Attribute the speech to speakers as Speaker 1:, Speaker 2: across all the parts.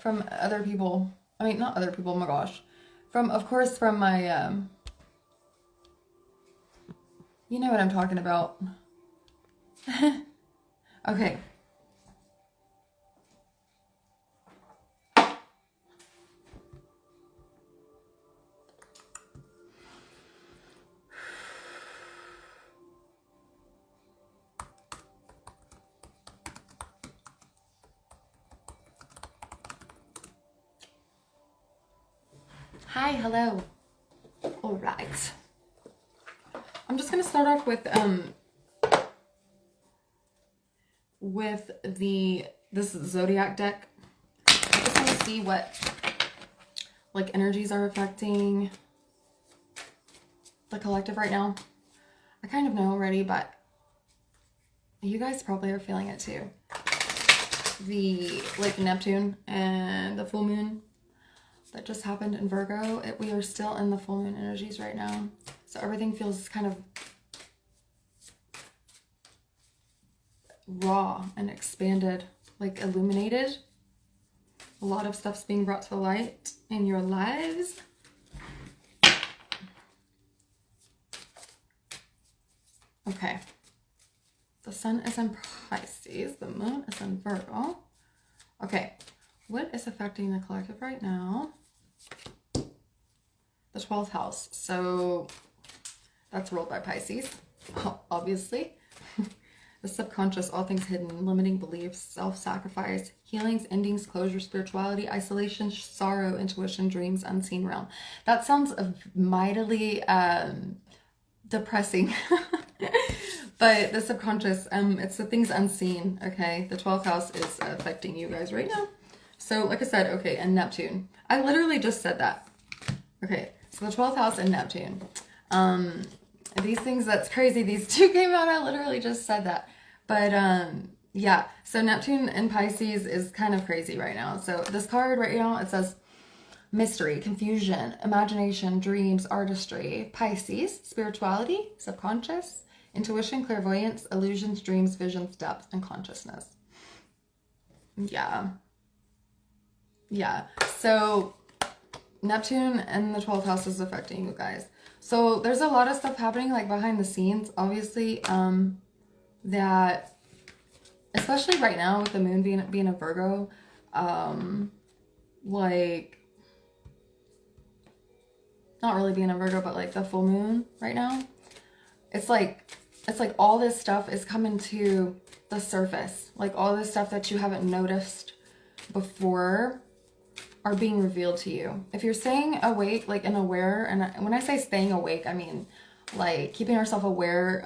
Speaker 1: from other people. I mean, not other people, oh my gosh. Of course, from my, you know what I'm talking about. Okay. Hi, hello. All right. I'm just gonna start off with this zodiac deck. I just want to see what like energies are affecting the collective right now. I kind of know already, but you guys probably are feeling it too. The like Neptune and the full moon that just happened in Virgo. We are still in the full moon energies right now. So everything feels kind of raw and expanded, like illuminated. A lot of stuff's being brought to light in your lives. Okay. The sun is in Pisces. The moon is in Virgo. Okay. What is affecting the collective right now? The 12th house. So that's ruled by Pisces, obviously. The subconscious, all things hidden, limiting beliefs, self-sacrifice, healings, endings, closure, spirituality, isolation, sorrow, intuition, dreams, unseen realm. That sounds mightily depressing. But the subconscious, it's the things unseen, okay? The 12th house is affecting you guys right now. So like I said, okay, and Neptune. I literally just said that. Okay, so the 12th house and Neptune. These things, that's crazy. These two came out. I literally just said that. But yeah, so Neptune and Pisces is kind of crazy right now. So this card right now, it says mystery, confusion, imagination, dreams, artistry. Pisces, spirituality, subconscious, intuition, clairvoyance, illusions, dreams, visions, depth, and consciousness. Yeah. Yeah. So Neptune and the 12th house is affecting you guys. So there's a lot of stuff happening like behind the scenes, obviously, that, especially right now with the moon being a Virgo, like, not really being a Virgo, but like the full moon right now, it's like all this stuff is coming to the surface. Like all this stuff that you haven't noticed before are being revealed to you. If you're staying awake, like and aware, and when I say staying awake, I mean like keeping yourself aware,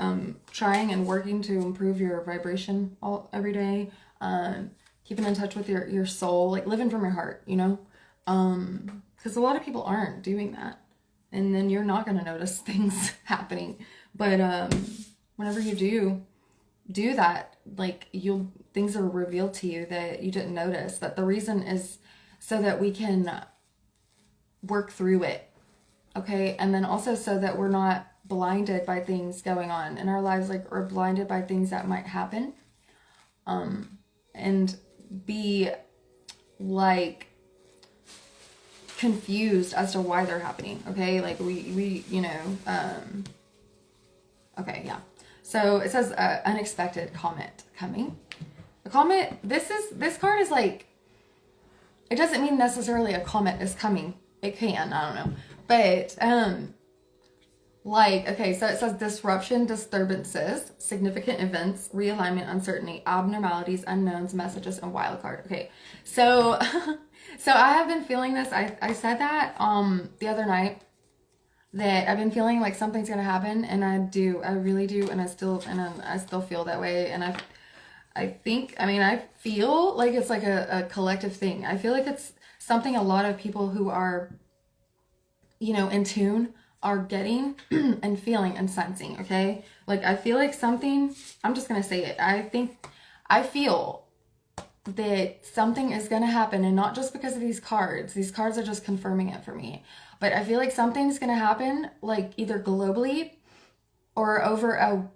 Speaker 1: trying and working to improve your vibration every day, keeping in touch with your soul, like living from your heart, you know, because a lot of people aren't doing that, and then you're not going to notice things happening. But whenever you do that, like things are revealed to you that you didn't notice. That the reason is so that we can work through it, okay? And then also so that we're not blinded by things going on in our lives, like, or blinded by things that might happen, and be like confused as to why they're happening, okay? Like we you know, okay, yeah. So it says unexpected comet coming. The comet, this card is like, it doesn't mean necessarily a comet is coming. It can, I don't know. But, like, okay, so it says disruption, disturbances, significant events, realignment, uncertainty, abnormalities, unknowns, messages, and wild card. Okay, so, so I have been feeling this. I said that, the other night, that I've been feeling like something's going to happen, and I really do, and I still feel that way, and I feel like it's like a collective thing. I feel like it's something a lot of people who are, you know, in tune are getting and feeling and sensing, okay? Like, I feel like something, I'm just gonna say it. I feel that something is gonna happen, and not just because of these cards. These cards are just confirming it for me. But I feel like something's gonna happen, like either globally or over a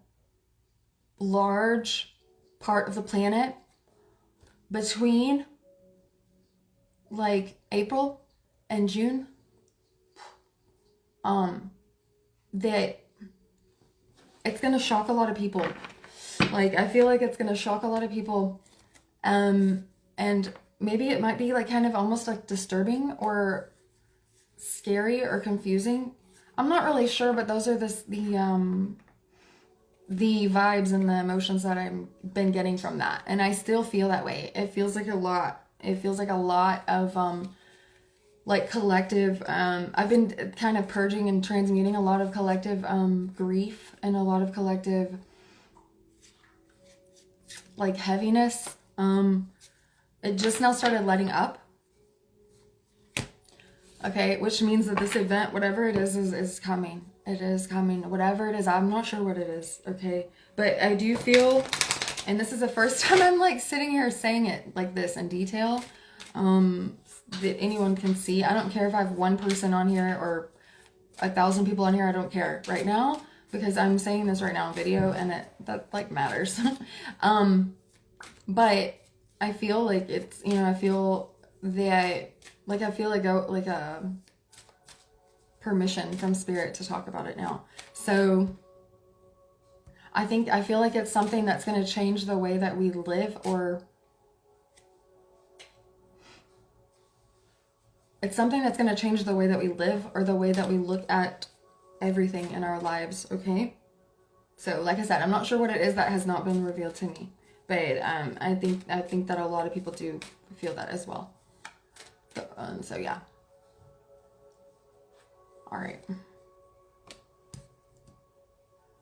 Speaker 1: large part of the planet between like April and June, that it's gonna shock a lot of people. Like, I feel like it's gonna shock a lot of people. And maybe it might be like kind of almost like disturbing or scary or confusing. I'm not really sure, but those are the vibes and the emotions that I've been getting from that. And I still feel that way. It feels like a lot. It feels like a lot of like collective, I've been kind of purging and transmuting a lot of collective grief and a lot of collective like heaviness. It just now started letting up. Okay, which means that this event, whatever it is coming. It is coming. Whatever it is, I'm not sure what it is, okay? But I do feel, and this is the first time I'm like sitting here saying it like this in detail, that anyone can see. I don't care if I have one person on here or 1,000 people on here. I don't care right now, because I'm saying this right now in video, and that like matters. But I feel like it's, you know, I feel that, like, I feel like a permission from spirit to talk about it now. So I feel like it's something that's going to change the way that we live, or it's something that's going to change the way that we live or the way that we look at everything in our lives. Okay. So like I said, I'm not sure what it is. That has not been revealed to me, but I think that a lot of people do feel that as well. So yeah. All right.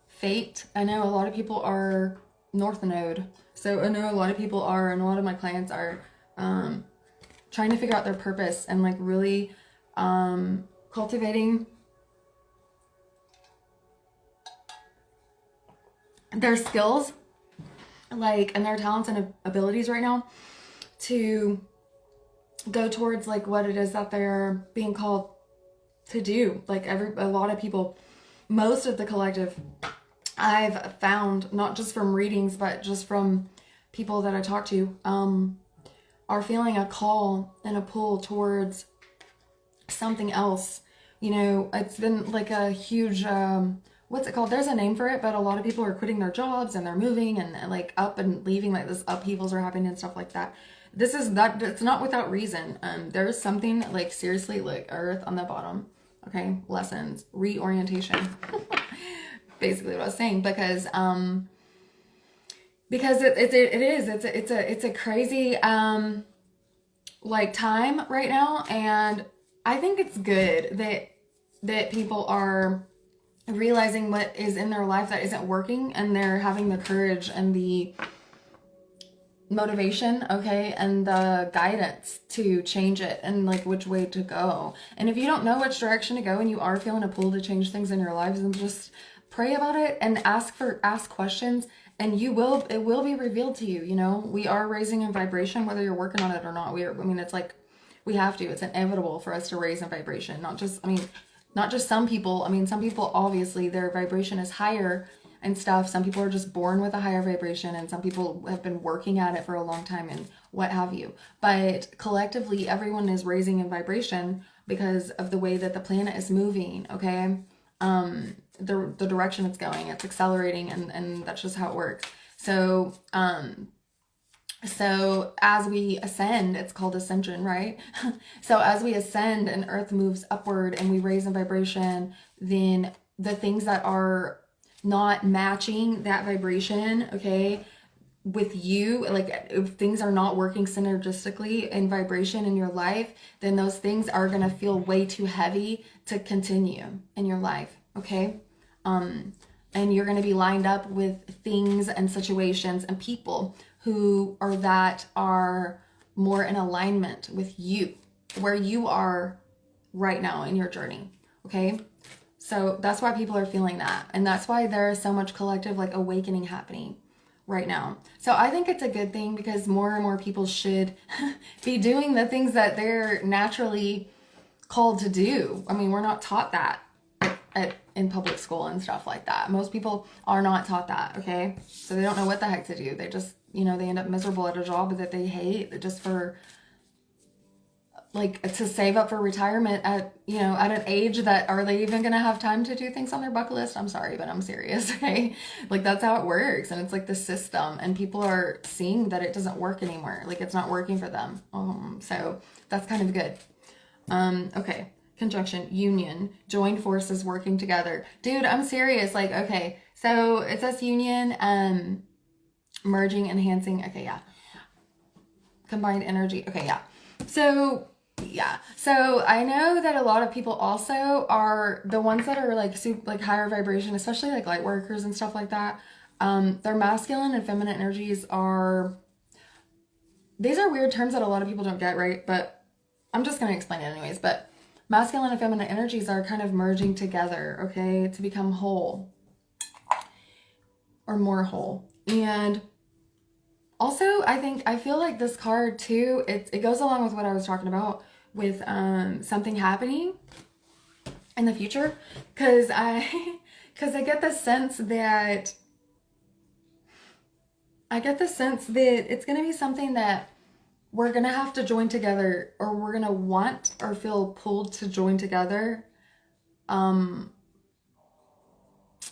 Speaker 1: Fate. I know a lot of people are North Node. So I know a lot of people are, and a lot of my clients are trying to figure out their purpose and like really cultivating their skills, like, and their talents and abilities right now to go towards like what it is that they're being called to do. Like a lot of people, most of the collective, I've found, not just from readings, but just from people that I talk to, are feeling a call and a pull towards something else. You know, it's been like a huge, what's it called? There's a name for it, but a lot of people are quitting their jobs and they're moving and like up and leaving, like this upheavals are happening and stuff like that. This is that, it's not without reason. There's something like seriously like Earth on the bottom. Okay. Lessons, reorientation, basically what I was saying, because it's a crazy, like time right now. And I think it's good that people are realizing what is in their life that isn't working, and they're having the courage and the motivation, okay, and the guidance to change it and like which way to go. And if you don't know which direction to go and you are feeling a pull to change things in your lives, then just pray about it and ask questions, and it will be revealed to you. You know, we are raising in vibration whether you're working on it or not. It's like we have to. It's inevitable for us to raise in vibration. Not just some people. I mean, some people, obviously their vibration is higher and stuff. Some people are just born with a higher vibration, and some people have been working at it for a long time and what have you. But collectively, everyone is raising in vibration because of the way that the planet is moving, okay? The direction it's going, it's accelerating, and that's just how it works. So, so as we ascend, it's called ascension, right? So as we ascend and Earth moves upward and we raise in vibration, then the things that are not matching that vibration, okay, with you, like if things are not working synergistically in vibration in your life, then those things are going to feel way too heavy to continue in your life, okay? And you're going to be lined up with things and situations and people who are more in alignment with you, where you are right now in your journey, okay? So that's why people are feeling that. And that's why there is so much collective like awakening happening right now. So I think it's a good thing, because more and more people should be doing the things that they're naturally called to do. I mean, we're not taught that in public school and stuff like that. Most people are not taught that, okay? So they don't know what the heck to do. They just, you know, they end up miserable at a job that they hate just for like to save up for retirement at, you know, at an age that, are they even gonna have time to do things on their bucket list? I'm sorry, but I'm serious, okay? Like that's how it works, and it's like the system, and people are seeing that it doesn't work anymore. Like it's not working for them. So that's kind of good. Okay. Conjunction, union, joined forces, working together. Dude, I'm serious. Like, okay, so it says union, merging, enhancing. Okay, yeah. Combined energy. Okay, yeah. So yeah, so I know that a lot of people also are the ones that are like super, like higher vibration, especially like light workers and stuff like that. Their masculine and feminine energies are, these are weird terms that a lot of people don't get, right? But I'm just going to explain it anyways. But masculine and feminine energies are kind of merging together, okay, to become whole or more whole. And also, I feel like this card too, it goes along with what I was talking about with something happening in the future, because I get the sense that it's going to be something that we're going to have to join together, or we're going to want or feel pulled to join together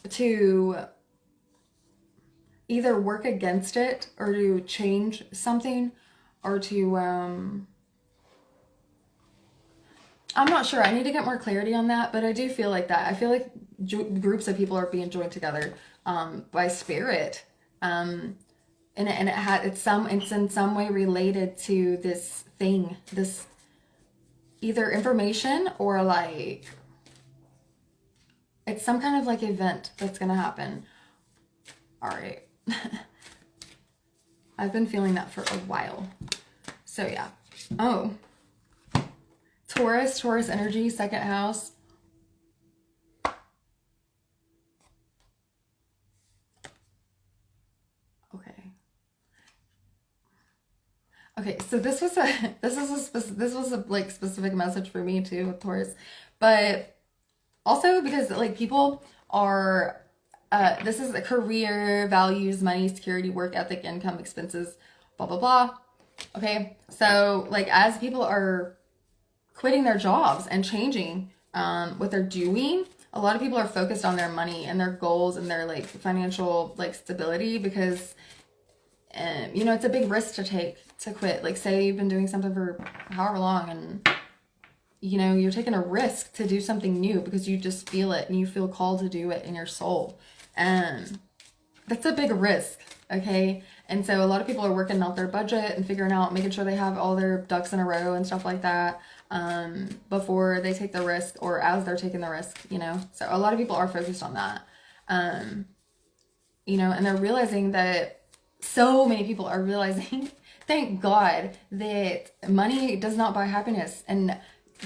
Speaker 1: to either work against it or to change something or to I'm not sure. I need to get more clarity on that, but I do feel like that. I feel like groups of people are being joined together by spirit, and it's in some way related to this thing, this either information or like it's some kind of like event that's gonna happen. All right. I've been feeling that for a while. So yeah. Oh. Taurus energy, second house. Okay, so this was a like specific message for me too with Taurus, but also because like people are this is a career, values, money, security, work ethic, income, expenses, blah blah blah. Okay, so like as people are quitting their jobs and changing what they're doing, a lot of people are focused on their money and their goals and their like financial like stability, because you know, it's a big risk to take to quit. Like say you've been doing something for however long and you know, you're taking a risk to do something new because you just feel it and you feel called to do it in your soul. And that's a big risk, okay? And so a lot of people are working out their budget and figuring out, making sure they have all their ducks in a row and stuff like that before they take the risk or as they're taking the risk, you know? So a lot of people are focused on that, you know, and they're realizing that so many people are realizing, thank God, that money does not buy happiness. And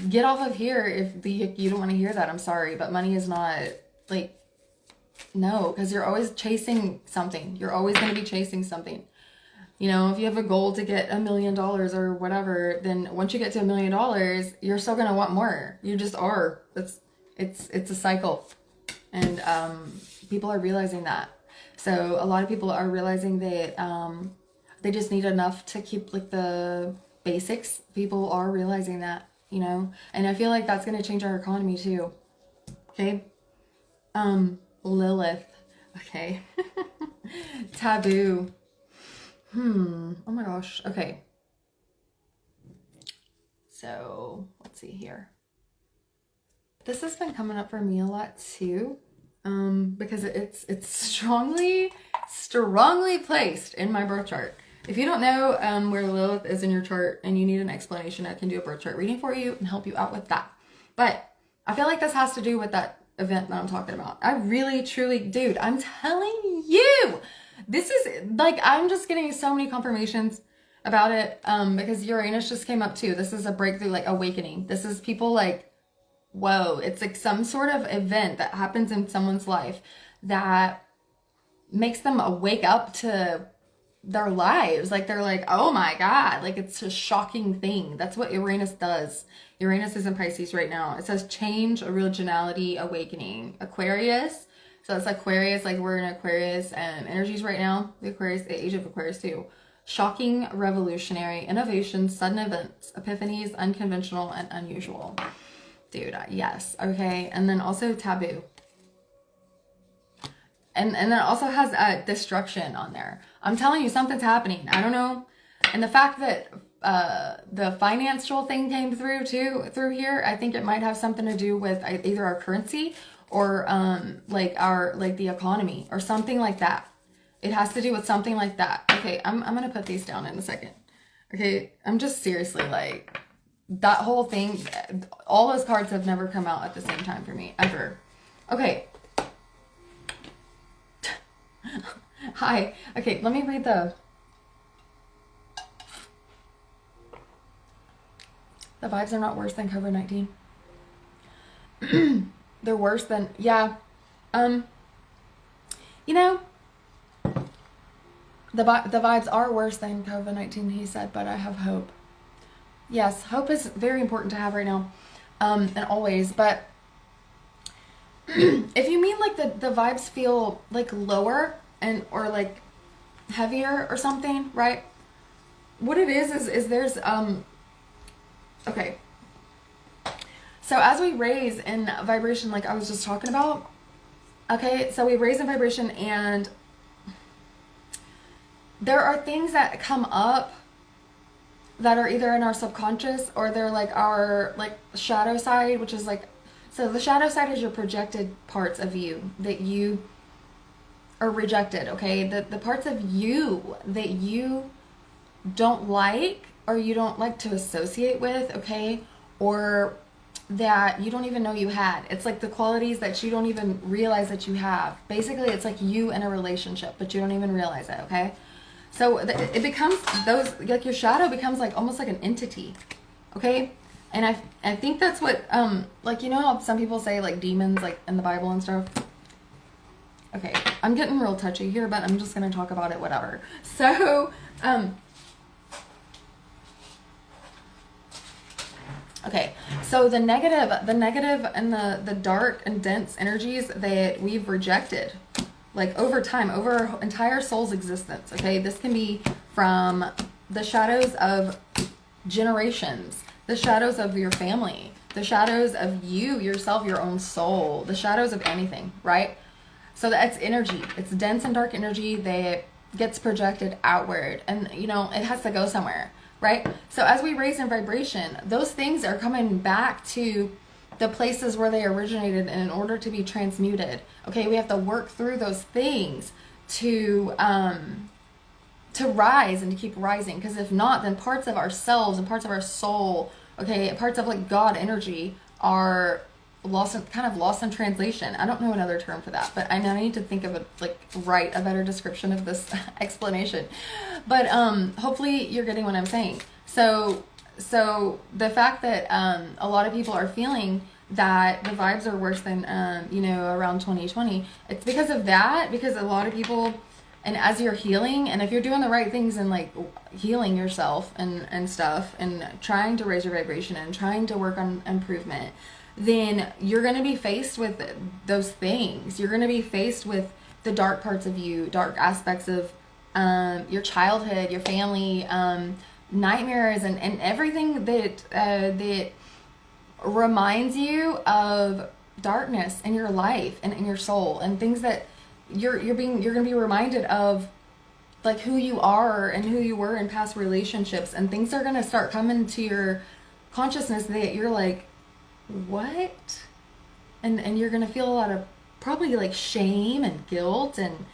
Speaker 1: get off of here if you don't want to hear that. I'm sorry, but money is not like, no, because you're always chasing something. You're always going to be chasing something. You know, if you have a goal to get $1 million or whatever, then once you get to $1 million, you're still going to want more. You just are. It's a cycle. And people are realizing that. So a lot of people are realizing that they just need enough to keep like the basics. People are realizing that, you know, and I feel like that's going to change our economy too. Okay. Lilith. Okay. Taboo. Oh my gosh. Okay. So let's see here. This has been coming up for me a lot too. Because it's strongly placed in my birth chart. If you don't know where Lilith is in your chart and you need an explanation, I can do a birth chart reading for you and help you out with that. But I feel like this has to do with that event that I'm talking about. I really, truly, dude, I'm telling you, this is like, I'm just getting so many confirmations about it because Uranus just came up too. This is a breakthrough, like awakening. This is people like, whoa, it's like some sort of event that happens in someone's life that makes them wake up to their lives. Like they're like, oh my God, like it's a shocking thing. That's what Uranus does. Uranus is in Pisces right now. It says change, originality, awakening. Aquarius. So it's Aquarius, like we're in Aquarius energies right now. The Aquarius, the age of Aquarius too. shocking, revolutionary, innovation, sudden events, epiphanies, unconventional, and unusual. Dude, yes. Okay. And then also taboo. And then it also has destruction on there. I'm telling you, something's happening. I don't know. And the fact that the financial thing came through here, I think it might have something to do with either our currency or like the economy or something like that. It has to do with something like that. Okay, I'm gonna put these down in a second. Okay, I'm just seriously like, that whole thing, all those cards have never come out at the same time for me, ever. Okay. Hi. Okay, let me read the vibes are not worse than COVID-19. They're worse than, yeah. You know, the vibes are worse than COVID-19, he said, but I have hope. Yes, hope is very important to have right now, and always. But if you mean like the vibes feel like lower or like heavier or something, right? What it is there's okay. So as we raise in vibration, like I was just talking about, okay, so we raise in vibration, and there are things that come up that are either in our subconscious or they're like our like shadow side, which is like, so the shadow side is your projected parts of you that you are rejected, okay? The parts of you that you don't like or you don't like to associate with, okay? Or that you don't even know you had. It's like the qualities that you don't even realize that you have. Basically, it's like you in a relationship, but you don't even realize it, okay? So it becomes those, like your shadow becomes like almost like an entity, okay? And I think that's what, like, you know how some people say like demons like in the Bible and stuff? Okay, I'm getting real touchy here, but I'm just going to talk about it, whatever. So, okay, so the negative and the dark and dense energies that we've rejected, like over time, over our entire soul's existence, okay? This can be from the shadows of generations, the shadows of your family, the shadows of you, yourself, your own soul, the shadows of anything, right? So that's energy. It's dense and dark energy that gets projected outward, and you know, it has to go somewhere, right? So as we raise in vibration, those things are coming back to the places where they originated, and in order to be transmuted, okay, we have to work through those things to rise and to keep rising, because if not, then parts of ourselves and parts of our soul, okay, parts of like God energy are lost in translation. I don't know another term for that, but I need to think of write a better description of this explanation. But hopefully you're getting what I'm saying. So the fact that a lot of people are feeling that the vibes are worse than around 2020, it's because of that, because a lot of people, and as you're healing, and if you're doing the right things and like healing yourself and stuff, and trying to raise your vibration and trying to work on improvement, then you're going to be faced with those things. You're going to be faced with the dark parts of you, dark aspects of your childhood, your family, nightmares, and everything that reminds you of darkness in your life and in your soul, and things that you're going to be reminded of, like who you are and who you were in past relationships, and things are going to start coming to your consciousness that you're like, what? And you're gonna feel a lot of probably like shame and guilt and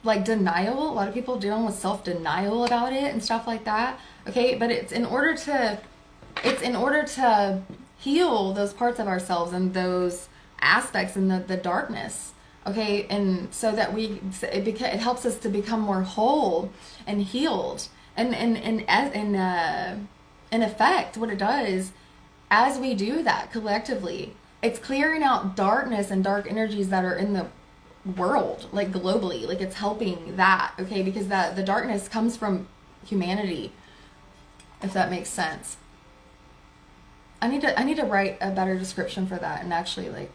Speaker 1: like denial. A lot of people dealing with self-denial about it and stuff like that, okay? But it's in order to heal those parts of ourselves and those aspects and the darkness, okay? And so that it helps us to become more whole and healed, and in effect, what it does, as we do that collectively, it's clearing out darkness and dark energies that are in the world, like globally, like it's helping that, okay? Because the darkness comes from humanity, if that makes sense. I need to write a better description for that, and actually like,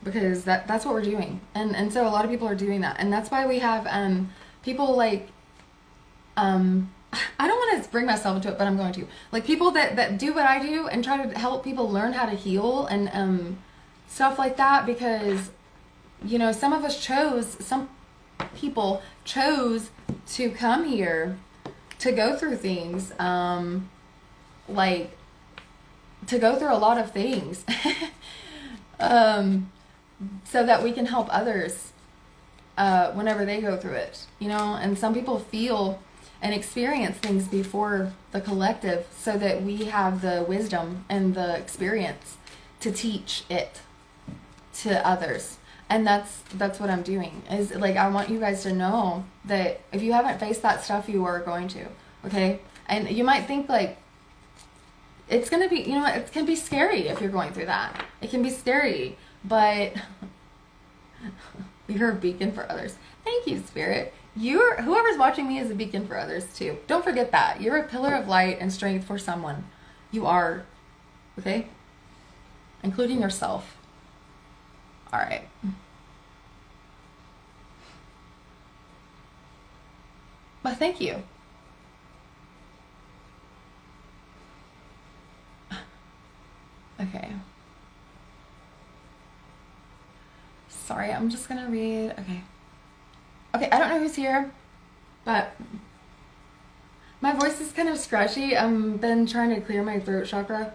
Speaker 1: because that's what we're doing, and so a lot of people are doing that, and that's why we have people like I don't want to bring myself into it, but I'm going to. Like people that do what I do and try to help people learn how to heal and stuff like that, because you know, some people chose to come here to go through things, like to go through a lot of things, so that we can help others whenever they go through it, you know. And some people feel and experience things before the collective so that we have the wisdom and the experience to teach it to others. And that's what I'm doing, is like I want you guys to know that if you haven't faced that stuff, you are going to, okay? And you might think like it's gonna be, you know, it can be scary if you're going through that. It can be scary, but you're a beacon for others. Thank you, Spirit. Whoever's watching me is a beacon for others too. Don't forget that. You're a pillar of light and strength for someone. You are, okay? Including yourself. All right. But thank you. Okay. Sorry, I'm just gonna read. Okay. Okay, I don't know who's here, but my voice is kind of scratchy. I've been trying to clear my throat chakra.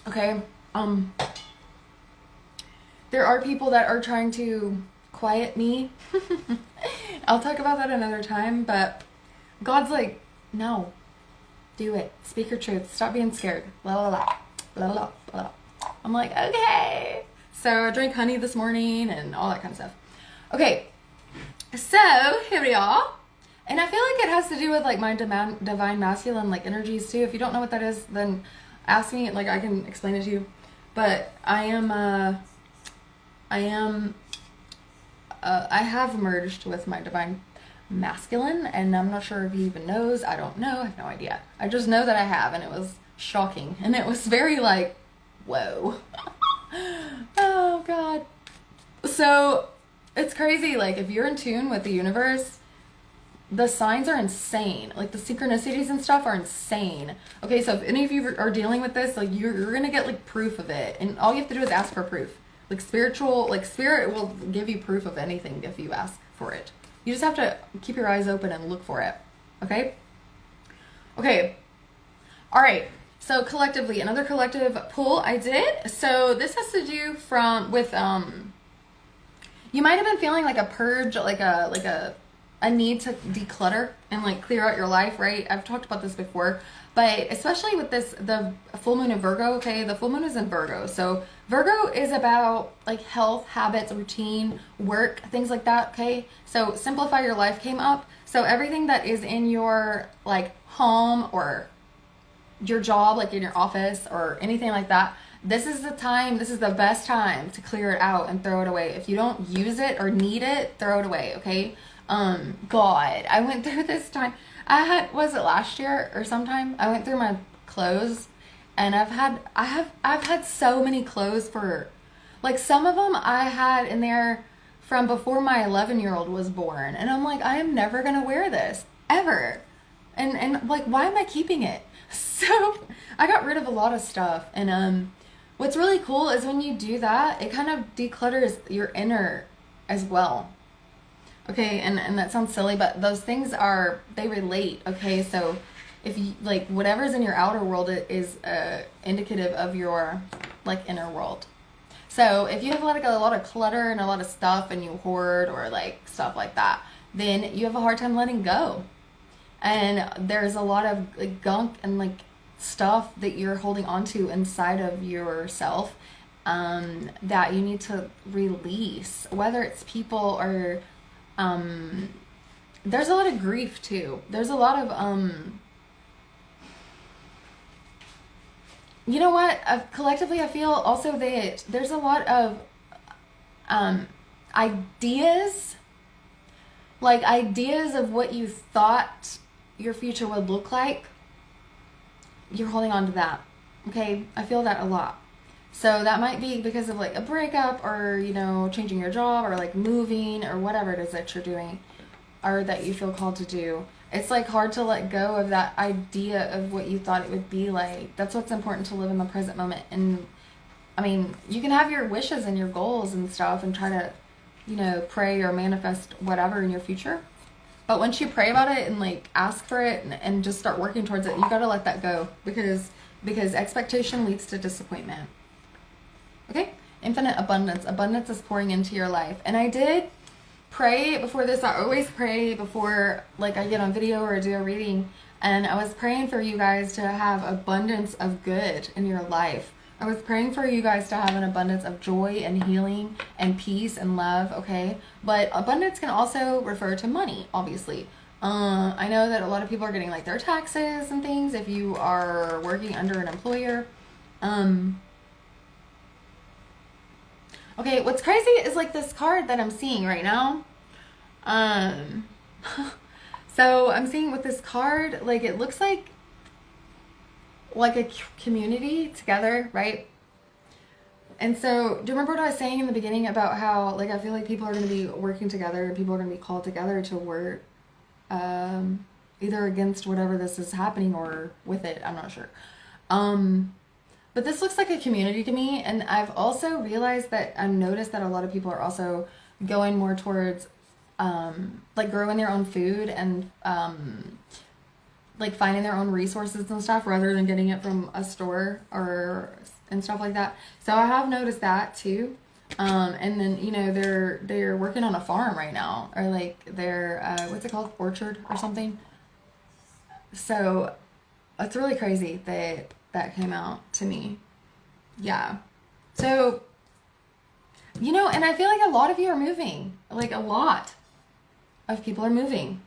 Speaker 1: Okay. There are people that are trying to quiet me. I'll talk about that another time, but God's like, no, do it. Speak your truth. Stop being scared. La la la. La la la. I'm like, okay. So I drank honey this morning and all that kind of stuff. Okay. So here we are. And I feel like it has to do with like my divine masculine like energies too. If you don't know what that is, then ask me, like I can explain it to you. But I have merged with my divine masculine, and I'm not sure if he even knows. I don't know. I have no idea. I just know that I have, and it was shocking. And it was very like, whoa. Oh, God. So it's crazy. Like, if you're in tune with the universe, the signs are insane. Like, the synchronicities and stuff are insane. Okay, so if any of you are dealing with this, like, you're going to get, like, proof of it. And all you have to do is ask for proof. Like, spirit will give you proof of anything if you ask for it. You just have to keep your eyes open and look for it. Okay? Okay. All right. So collectively, another collective pull I did. So this has to do with you might have been feeling like a purge, like a need to declutter and like clear out your life, right? I've talked about this before, but especially with the full moon in Virgo, okay? The full moon is in Virgo. So Virgo is about like health, habits, routine, work, things like that, okay? So simplify your life came up. So everything that is in your like home or your job, like in your office or anything like that, this is the best time to clear it out and throw it away. If you don't use it or need it, throw it away, okay? God, I went through this time. Was it last year or sometime? I went through my clothes, and I've had so many clothes for, like, some of them I had in there from before my 11-year-old was born, and I'm like, I am never gonna wear this ever, and like, why am I keeping it? So I got rid of a lot of stuff, and what's really cool is when you do that, it kind of declutters your inner as well. Okay, and that sounds silly, but those things they relate, okay? So if you, like, whatever's in your outer world is indicative of your, like, inner world. So if you have, like, a lot of clutter and a lot of stuff and you hoard or, like, stuff like that, then you have a hard time letting go. And there's a lot of, like, gunk and, like, stuff that you're holding onto inside of yourself that you need to release, whether it's people or... there's a lot of grief too. There's a lot of, you know what? Collectively, I feel also that there's a lot of, ideas, like ideas of what you thought your future would look like. You're holding on to that. Okay. I feel that a lot. So that might be because of like a breakup or, you know, changing your job or like moving or whatever it is that you're doing. or that you feel called to do. It's like hard to let go of that idea of what you thought it would be like. That's what's important, to live in the present moment. And I mean, you can have your wishes and your goals and stuff and try to, you know, pray or manifest whatever in your future. But once you pray about it and like ask for it and just start working towards it, you got to let that go, because expectation leads to disappointment. Okay? Infinite abundance. Abundance is pouring into your life. And I did pray before this. I always pray before like I get on video or do a reading. And I was praying for you guys to have abundance of good in your life. I was praying for you guys to have an abundance of joy and healing and peace and love, okay? But abundance can also refer to money, obviously. I know that a lot of people are getting like their taxes and things if you are working under an employer. Okay, what's crazy is like this card that I'm seeing right now. So I'm seeing with this card, like it looks like a community together, right? And so, do you remember what I was saying in the beginning about how, like, I feel like people are going to be working together and people are going to be called together to work either against whatever this is happening or with it. I'm not sure. But this looks like a community to me. And I've also realized that I've noticed that a lot of people are also going more towards like growing their own food and like finding their own resources and stuff rather than getting it from a store and stuff like that. So I have noticed that too. And then, you know, they're working on a farm right now, or like they're what's it called, orchard or something. So it's really crazy that came out to me. Yeah. So, you know, and I feel like a lot of you are moving. Like a lot of people are moving.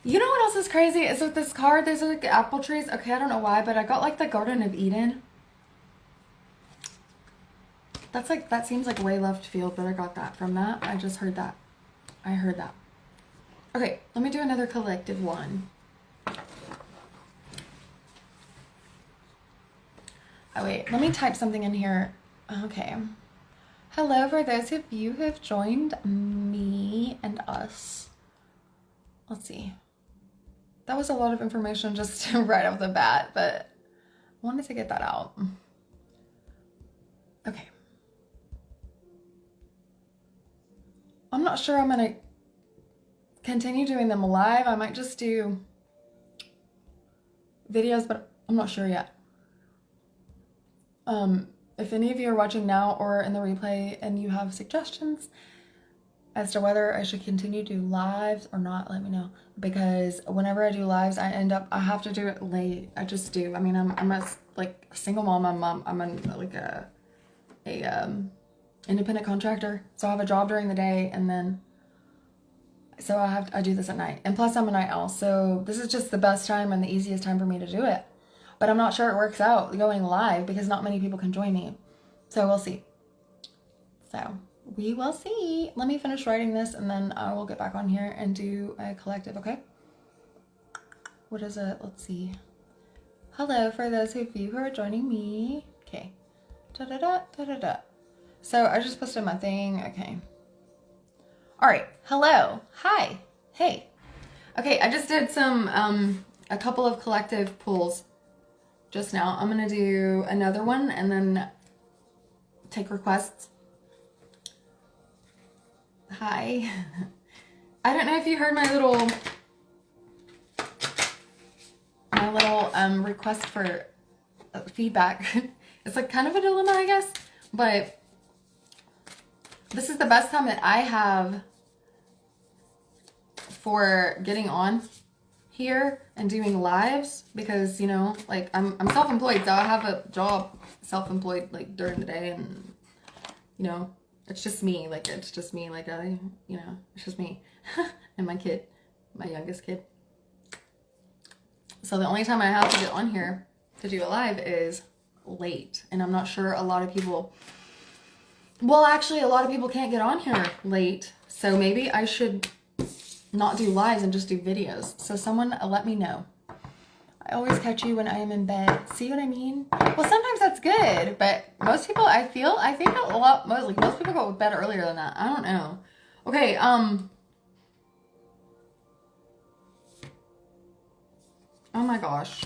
Speaker 1: You know what else is crazy? Is with this card, there's like apple trees. Okay, I don't know why, but I got like the Garden of Eden. That's like, that seems like way left field, but I got that from that. I just heard that. I heard that. Okay, let me do another collective one. Oh wait, let me type something in here. Okay. Hello for those of you who have joined me and us. Let's see. That was a lot of information just right off the bat, but I wanted to get that out. Okay. I'm not sure I'm going to continue doing them live. I might just do videos, but I'm not sure yet. If any of you are watching now or in the replay and you have suggestions as to whether I should continue to do lives or not, let me know. Because whenever I do lives, I have to do it late. I just do. I mean, I'm a like a single mom. I'm like a independent contractor. So I have a job during the day, and then so I do this at night. And plus I'm a night owl. So this is just the best time and the easiest time for me to do it. But I'm not sure it works out going live because not many people can join me. So we'll see. So we will see. Let me finish writing this and then I will get back on here and do a collective, okay? What is it? Let's see. Hello for those of you who are joining me. Okay. Da-da-da, So I just posted my thing. Okay. All right. Hello. Hi. Hey. Okay, I just did some, a couple of collective pulls just now. I'm going to do another one and then take requests. Hi. I don't know if you heard my little request for feedback. It's like kind of a dilemma, I guess, but this is the best time that I have for getting on here and doing lives because, you know, like I'm self-employed, so I have a job self-employed like during the day, and you know, it's just me, like it's just me, like you know, it's just me and my kid, my youngest kid. So the only time I have to get on here to do a live is late, and I'm not sure a lot of people, well, actually a lot of people can't get on here late, so maybe I should not do lives and just do videos. So someone let me know. always catch you when I am in bed. See what I mean? Well, sometimes that's good, but most people, I think most people go to bed earlier than that. I don't know. Okay, oh my gosh.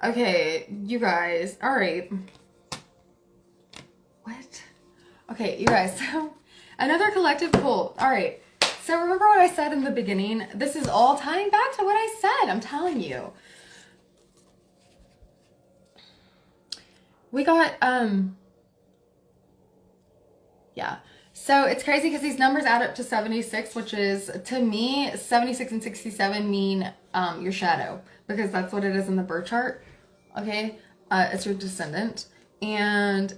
Speaker 1: Okay, you guys. All right. What? Okay, you guys. So, another collective pull. All right. So, remember what I said in the beginning? This is all tying back to what I said. I'm telling you. We got, yeah. So, it's crazy because these numbers add up to 76, which is, to me, 76 and 67 mean your shadow, because that's what it is in the birth chart. Okay? It's your descendant. And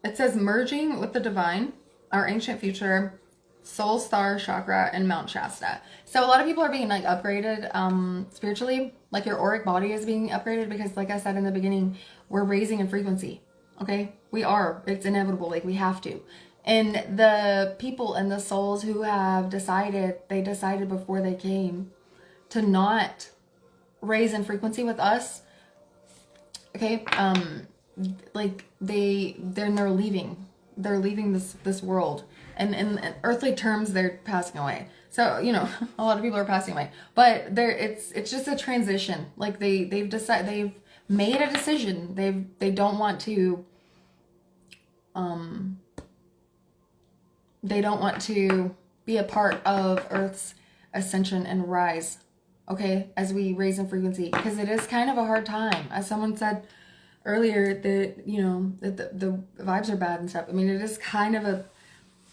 Speaker 1: it says merging with the divine, our ancient future, soul star chakra, and Mount Shasta. So a lot of people are being like upgraded spiritually, like your auric body is being upgraded, because like I said in the beginning, we're raising in frequency. Okay, we are. It's inevitable. Like we have to. And the people and the souls who have decided before they came to not raise in frequency with us. Okay, like they're leaving. They're leaving this world. And in earthly terms, they're passing away. So, you know, a lot of people are passing away. But it's just a transition. Like they've made a decision. They don't want to be a part of Earth's ascension and rise. Okay, as we raise in frequency, because it is kind of a hard time. As someone said earlier, that you know the vibes are bad and stuff. I mean, it is kind of a,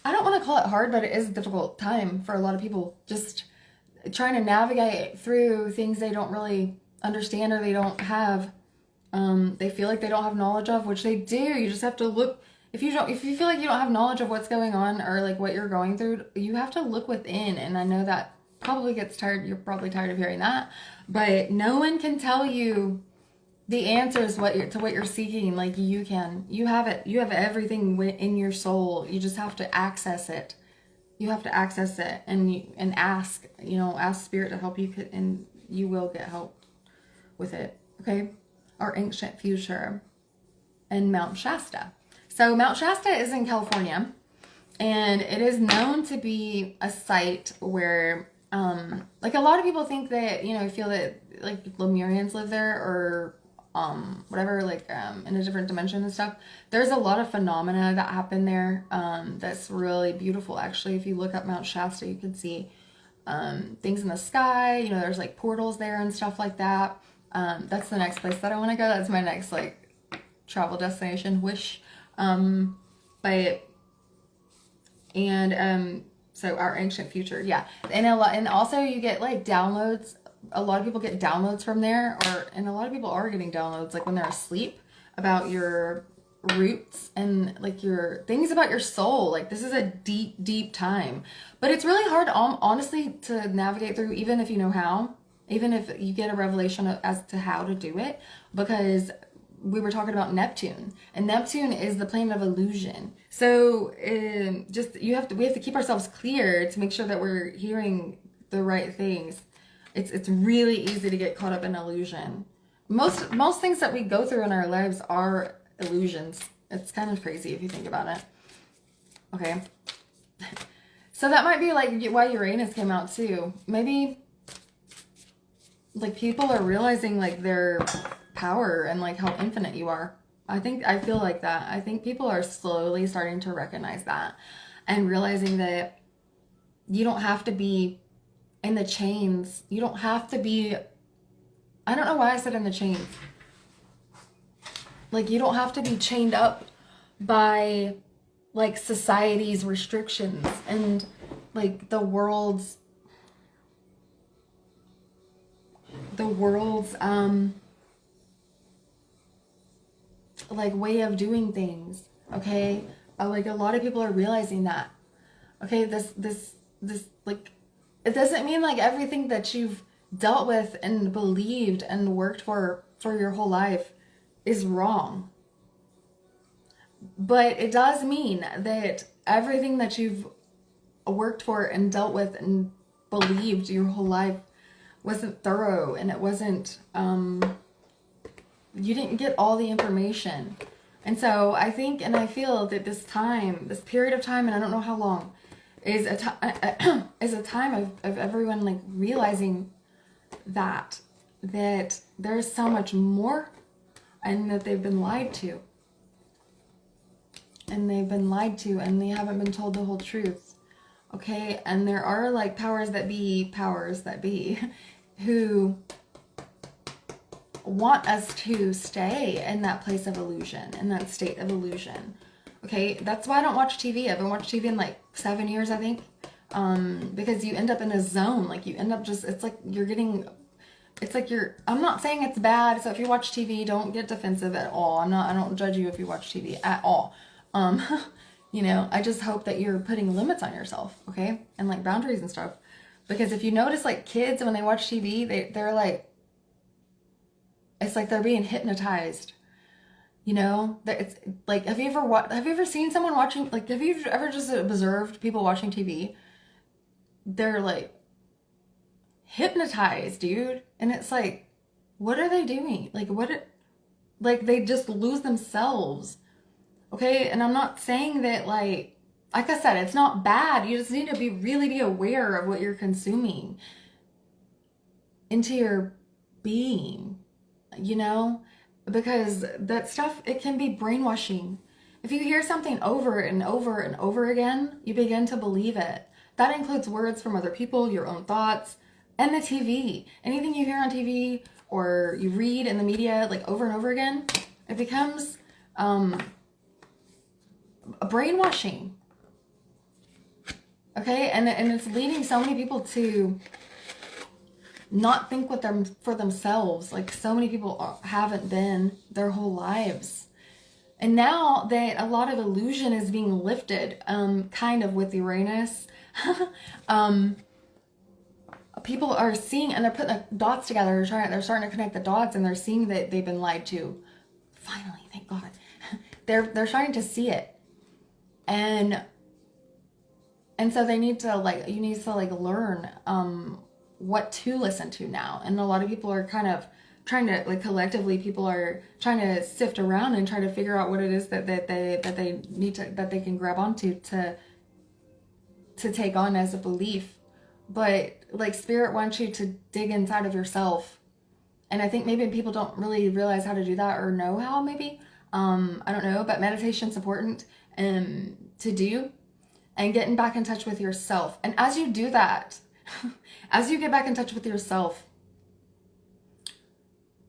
Speaker 1: I don't want to call it hard, but it is a difficult time for a lot of people, just trying to navigate through things they don't really understand, or they don't have, they feel like they don't have knowledge of, which they do. You just have to look. If you feel like you don't have knowledge of what's going on, or like what you're going through, you have to look within. And I know that probably gets tired. You're probably tired of hearing that, but no one can tell you the answers to what you're seeking. Like you can. You have it. You have everything in your soul. You just have to access it. You have to access it and ask. You know, ask Spirit to help you, and you will get help with it. Okay, our ancient future and Mount Shasta. So Mount Shasta is in California, and it is known to be a site where, like a lot of people think that, you know, feel that like Lemurians live there, or whatever, like in a different dimension and stuff. There's a lot of phenomena that happen there that's really beautiful. Actually, if you look up Mount Shasta, you can see things in the sky. You know, there's like portals there and stuff like that. That's the next place that I want to go. That's my next like travel destination wish. So our ancient future, yeah. And also you get like downloads. A lot of people get downloads from there, and a lot of people are getting downloads like when they're asleep about your roots and like your things about your soul. Like this is a deep, deep time, but it's really hard, honestly, to navigate through, even if you know how, even if you get a revelation as to how to do it, because we were talking about Neptune, and Neptune is the planet of illusion. So we have to keep ourselves clear to make sure that we're hearing the right things. It's really easy to get caught up in illusion. Most things that we go through in our lives are illusions. It's kind of crazy if you think about it. Okay. So that might be like why Uranus came out too. Maybe like people are realizing like their power and like how infinite you are. I feel like that. I think people are slowly starting to recognize that and realizing that you don't have to be in the chains. You don't have to be, I don't know why I said in the chains. Like you don't have to be chained up by like society's restrictions and like the world's like way of doing things. Okay, like a lot of people are realizing that. Okay, this like, it doesn't mean like everything that you've dealt with and believed and worked for your whole life is wrong, but it does mean that everything that you've worked for and dealt with and believed your whole life wasn't thorough, and it wasn't you didn't get all the information. And so I think and I feel that this period of time, and I don't know how long, is a time of everyone like realizing that there's so much more, and that they've been lied to. And they've been lied to, and they haven't been told the whole truth. Okay? And there are like powers that be, who want us to stay in that place of illusion, in that state of illusion. Okay? That's why I don't watch TV. I haven't watched TV in like 7 years, I think. Because you end up in a zone. Like you end up just, it's like I'm not saying it's bad. So if you watch TV, don't get defensive at all. I don't judge you if you watch TV at all. You know, I just hope that you're putting limits on yourself, okay? And like boundaries and stuff. Because if you notice like kids, when they watch TV, they're like, it's like they're being hypnotized. You know, that it's like, have you ever seen someone watching, like, have you ever just observed people watching TV? They're like hypnotized, dude. And it's like, what are they doing? Like they just lose themselves. Okay, and I'm not saying that like I said, it's not bad. You just need to really be aware of what you're consuming into your being, you know? Because that stuff, it can be brainwashing. If you hear something over and over and over again, you begin to believe it. That includes words from other people, your own thoughts, and the TV. Anything you hear on TV or you read in the media like over and over again, it becomes brainwashing. Okay, and it's leading so many people to not think with them for themselves. Like so many people haven't been their whole lives. And now that a lot of illusion is being lifted, kind of with Uranus, people are seeing, and they're putting the dots together. They're starting to connect the dots, and they're seeing that they've been lied to. Finally, thank God. They're starting to see it. And so they need to like, you need to like learn what to listen to now. And a lot of people are kind of trying to like, collectively, people are trying to sift around and try to figure out what it is that they need to, that they can grab onto to take on as a belief. But like spirit wants you to dig inside of yourself. And I think maybe people don't really realize how to do that, or know how, maybe. I don't know, but meditation's important to do, and getting back in touch with yourself. And as you do that, as you get back in touch with yourself,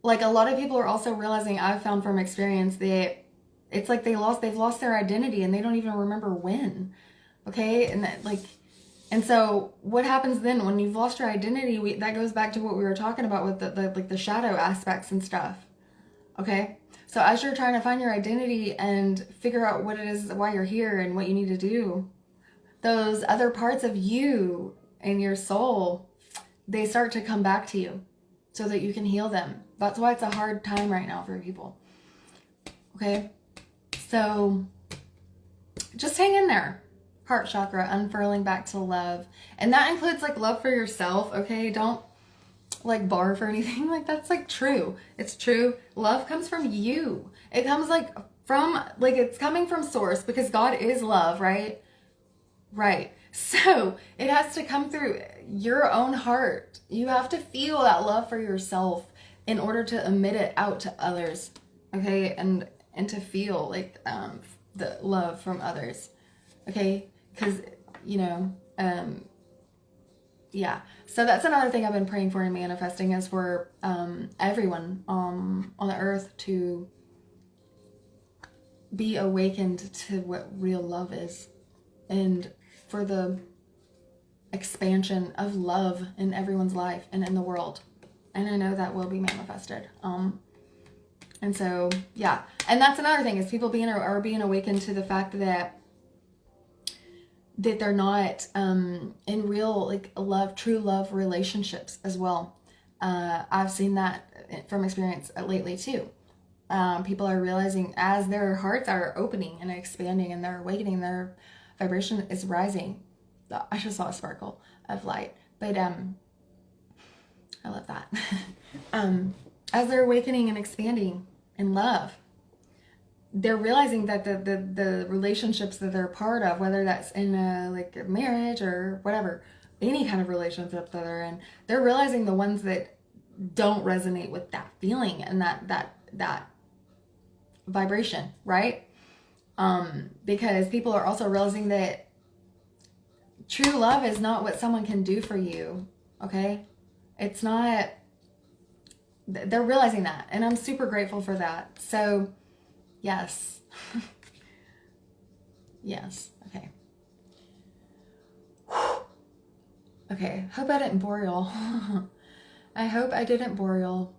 Speaker 1: like a lot of people are also realizing, I've found from experience, that it's like they've lost their identity and they don't even remember when. Okay, and that like, and so what happens then when you've lost your identity? That goes back to what we were talking about with the shadow aspects and stuff. Okay, so as you're trying to find your identity and figure out what it is, why you're here, and what you need to do, those other parts of you and your soul, they start to come back to you so that you can heal them. That's why it's a hard time right now for people. Okay, so just hang in there. Heart chakra, unfurling back to love. And that includes like love for yourself. Okay, don't like barf or anything. Like that's like true. It's true. Love comes from you. It comes like from, like it's coming from source, because God is love, right? Right. So it has to come through your own heart. You have to feel that love for yourself in order to emit it out to others. Okay, and to feel like the love from others. Okay, because you know, yeah. So that's another thing I've been praying for and manifesting, is for everyone on the earth to be awakened to what real love is, and for the expansion of love in everyone's life and in the world. And I know that will be manifested. And so, yeah. And that's another thing, is people are being awakened to the fact that they're not in real, like, true love relationships as well. I've seen that from experience lately too. People are realizing, as their hearts are opening and expanding and they're awakening, their vibration is rising. I just saw a sparkle of light, but I love that. As they're awakening and expanding, in love. They're realizing that the relationships that they're a part of, whether that's in like a marriage or whatever, any kind of relationship that they're in, they're realizing the ones that don't resonate with that feeling and that vibration, right? Because people are also realizing that true love is not what someone can do for you, okay? It's not. They're realizing that, and I'm super grateful for that. So, yes. Yes, okay. Okay, hope I didn't bore y'all. I hope I didn't bore y'all.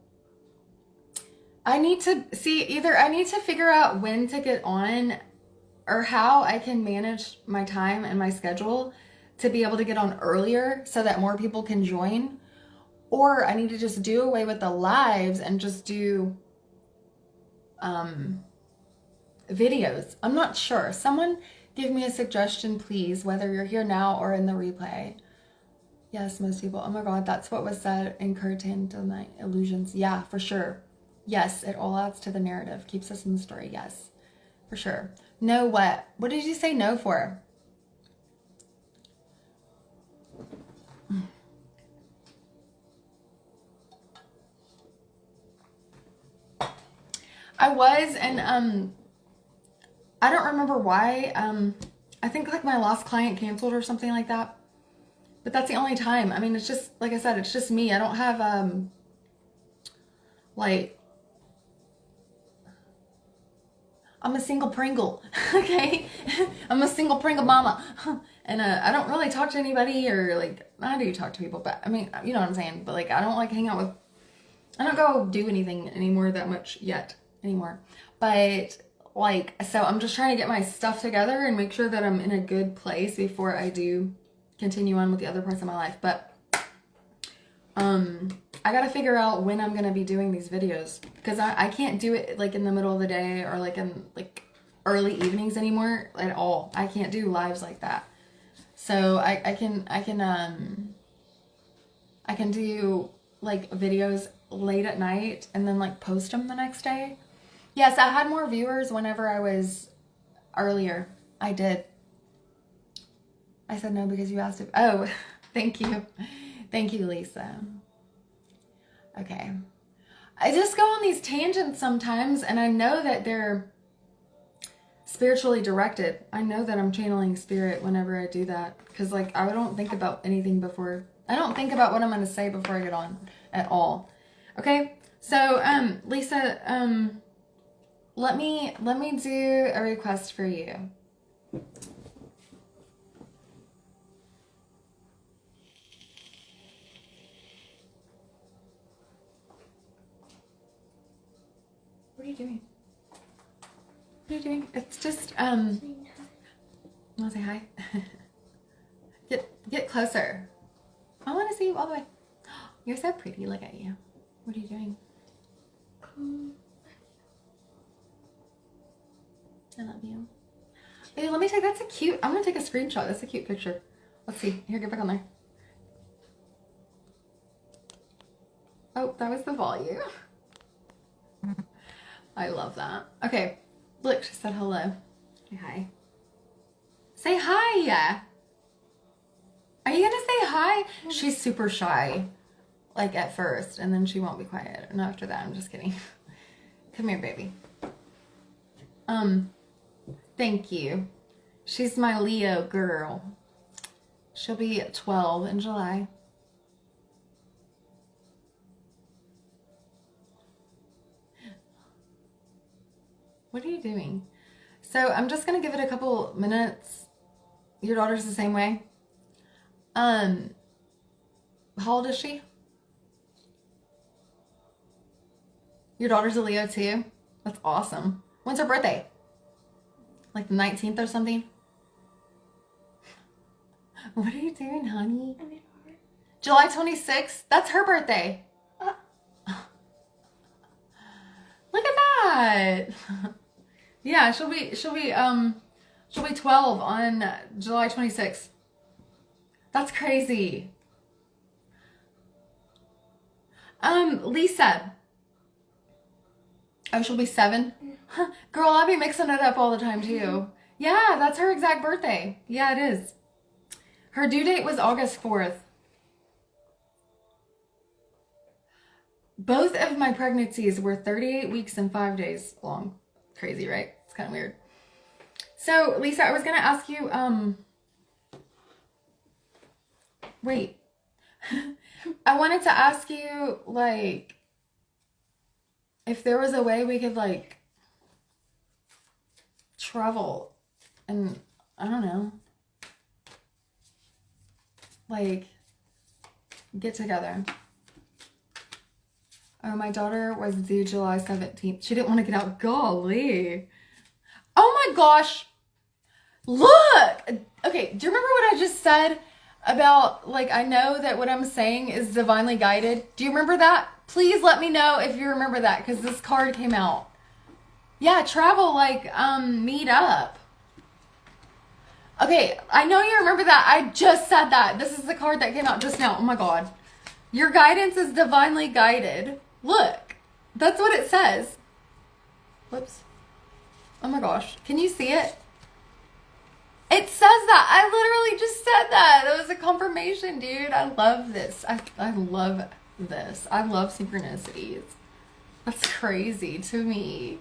Speaker 1: I need to see, either I need to figure out when to get on or how I can manage my time and my schedule to be able to get on earlier so that more people can join. Or I need to just do away with the lives and just do videos. I'm not sure. Someone give me a suggestion, please, whether you're here now or in the replay. Yes, most people. Oh my God, that's what was said in Curtain to Night Illusions. Yeah, for sure. Yes, it all adds to the narrative. Keeps us in the story. Yes, for sure. No what? What did you say no for? I was, and I don't remember why. I think like my last client canceled or something like that. But that's the only time. I mean, it's just, like I said, it's just me. I don't have, like, I'm a single Pringle, okay? I'm a single Pringle mama. And I don't really talk to anybody, or like, I do talk to people, but I mean, you know what I'm saying? But like, I don't like hang out with, I don't go do anything anymore that much yet anymore. But like, so I'm just trying to get my stuff together and make sure that I'm in a good place before I do continue on with the other parts of my life. But I gotta figure out when I'm gonna be doing these videos, because I can't do it like in the middle of the day or like in like early evenings anymore at all. I can't do lives like that. So I can do like videos late at night and then like post them the next day. Yes, I had more viewers whenever I was earlier. I did. I said no because you asked if, oh, thank you. Thank you, Lisa. Okay. I just go on these tangents sometimes, and I know that they're spiritually directed. I know that I'm channeling spirit whenever I do that, because like I don't think about anything before. I don't think about what I'm going to say before I get on at all. Okay? So, Lisa, let me do a request for you. What are you doing? What are you doing? It's just, wanna say hi? Get closer. I wanna see you all the way. You're so pretty, look at you. What are you doing? I love you. Hey, let me take, that's a cute, I'm gonna take a screenshot. That's a cute picture. Let's see, here, get back on there. Oh, that was the volume. I love that. Okay, look, she said hello. Say hi. Say hi. Are you gonna say hi? She's super shy, like at first, and then she won't be quiet. And after that, I'm just kidding. Come here, baby. Thank you. She's my Leo girl. She'll be 12 in July. What are you doing? So I'm just gonna give it a couple minutes. Your daughter's the same way. How old is she? Your daughter's a Leo too? That's awesome. When's her birthday? Like the 19th or something? What are you doing, honey? July 26th? That's her birthday. Look at that. Yeah, she'll be 12 on July 26th. That's crazy. Lisa, Oh, she'll be 7? Huh. Girl, I'll be mixing it up all the time too. Yeah, that's her exact birthday. Yeah, it is. Her due date was August 4th. Both of my pregnancies were 38 weeks and 5 days long. Crazy, right? It's kind of weird. So, Lisa, I was going to ask you, wait. I wanted to ask you, like, if there was a way we could, like, travel and, I don't know, like, get together. Oh, my daughter was due July 17th. She didn't want to get out. Golly. Oh my gosh. Look. Okay, do you remember what I just said about, like, I know that what I'm saying is divinely guided? Do you remember that? Please let me know if you remember that, because this card came out. Yeah, travel, like, meet up. Okay, I know you remember that. I just said that. This is the card that came out just now. Oh my God. Your guidance is divinely guided. Look, that's what it says. Whoops. Oh my gosh. Can you see it? It says that. I literally just said that. That was a confirmation, dude. I love this. I love this. I love synchronicities. That's crazy to me.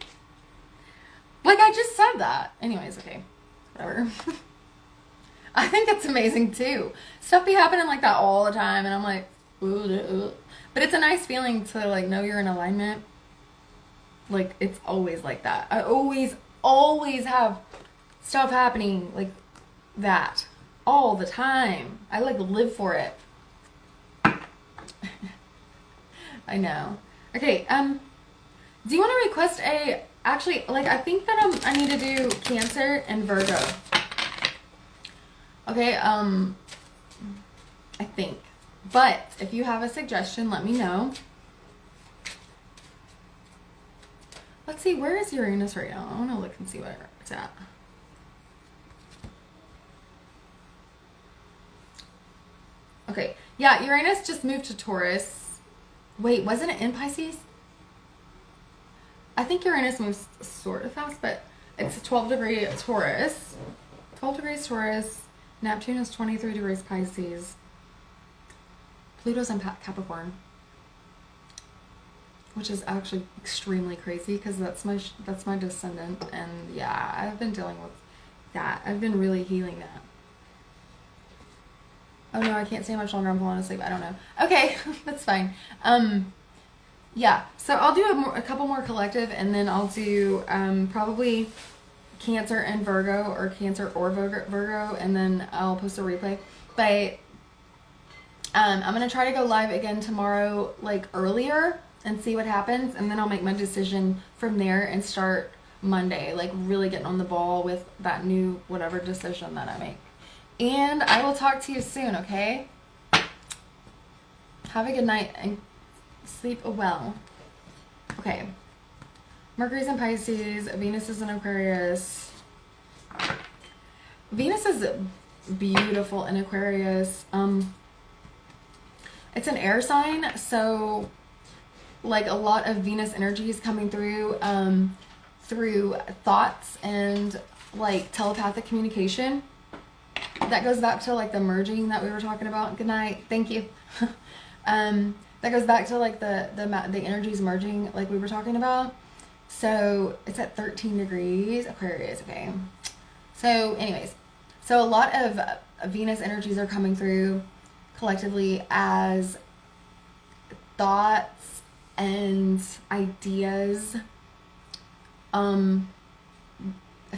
Speaker 1: Like, I just said that. Anyways, okay. Whatever. I think it's amazing too. Stuff be happening like that all the time, and I'm like, ooh. But it's a nice feeling to, like, know you're in alignment. Like, it's always like that. I always have stuff happening like that all the time. I, like, live for it. I know. Okay, do you want to request actually, like, I think that I need to do Cancer and Virgo. Okay, I think. But if you have a suggestion, let me know. Let's see, where is Uranus right now? I want to look and see where it's at. Okay, yeah, Uranus just moved to Taurus. Wait, wasn't it in Pisces? I think Uranus moves sort of fast, but it's 12 degree Taurus. 12 degrees Taurus. Neptune is 23 degrees Pisces. Pluto's in Capricorn, which is actually extremely crazy because that's my descendant, and yeah, I've been dealing with that. I've been really healing that. Oh no, I can't stay much longer. I'm falling asleep. I don't know. Okay, that's fine. Yeah, so I'll do a couple more collective, and then I'll do probably Cancer and Virgo, or Cancer or Virgo, and then I'll post a replay. But I'm gonna try to go live again tomorrow, like, earlier, and see what happens, and then I'll make my decision from there and start Monday, like, really getting on the ball with that new whatever decision that I make. And I will talk to you soon, okay? Have a good night and sleep well. Okay. Mercury's in Pisces, Venus is in Aquarius. Venus is beautiful in Aquarius. It's an air sign, so, like, a lot of Venus energy is coming through through thoughts and, like, telepathic communication. That goes back to, like, the merging that we were talking about. Good night. Thank you. That goes back to, like, the energies merging, like we were talking about. So it's at 13 degrees Aquarius. Okay. So anyways, so a lot of Venus energies are coming through collectively as thoughts and ideas,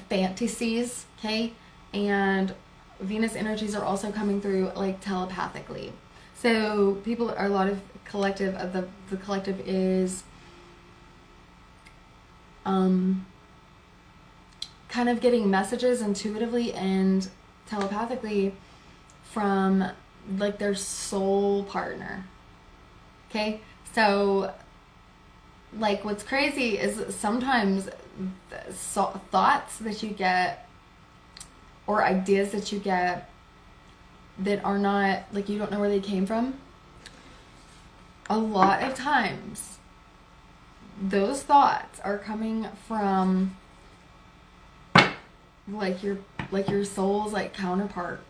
Speaker 1: fantasies, okay? And Venus energies are also coming through, like, telepathically. So people are a lot of collective of the collective is kind of getting messages intuitively and telepathically from, like, their soul partner. Okay? So, like, what's crazy is sometimes thoughts that you get or ideas that you get that are not, like, you don't know where they came from. A lot of times those thoughts are coming from like your soul's like counterpart.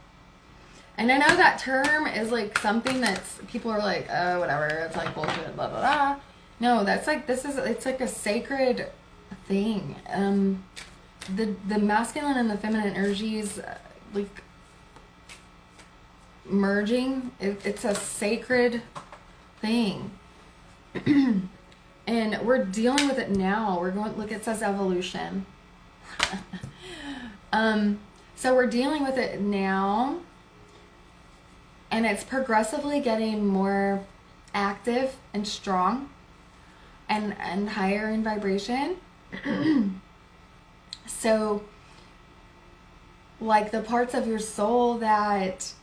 Speaker 1: And I know that term is like something that's people are like, oh, whatever, it's like bullshit, blah blah blah. No, that's like it's like a sacred thing. The masculine and the feminine energies like merging. It's a sacred thing. And we're dealing with it now. We're going, look, it says evolution. So we're dealing with it now, and it's progressively getting more active and strong and higher in vibration. So like the parts of your soul that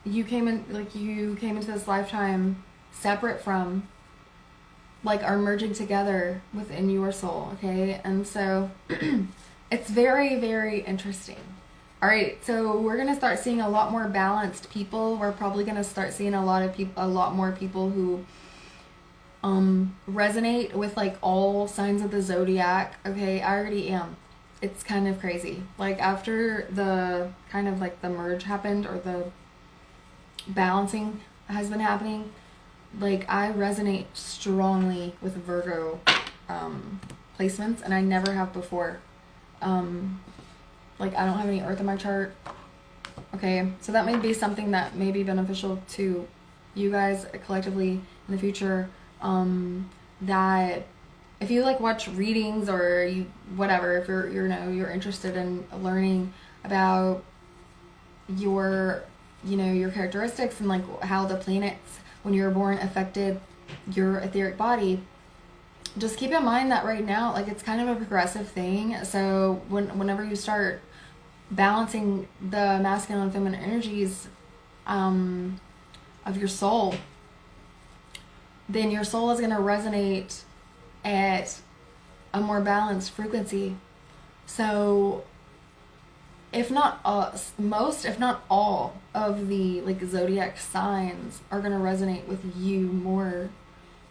Speaker 1: you came into this lifetime separate from, like, are merging together within your soul, okay? And so it's very, very interesting. All right, so we're gonna start seeing a lot more balanced people. We're probably gonna start seeing a lot more people who resonate with like all signs of the zodiac. Okay, I already am. It's kind of crazy. Like after the kind of like the merge happened, or the balancing has been happening, like I resonate strongly with Virgo placements, and I never have before. Like I don't have any earth in my chart. Okay, so that may be something that may be beneficial to you guys collectively in the future. That if you like watch readings, or you whatever, if you're interested in learning about your your characteristics and like how the planets when you were born affected your etheric body, just keep in mind that right now, like, it's kind of a progressive thing. So whenever you start balancing the masculine and feminine energies of your soul, then your soul is going to resonate at a more balanced frequency. So if not most, if not all of the like zodiac signs are going to resonate with you more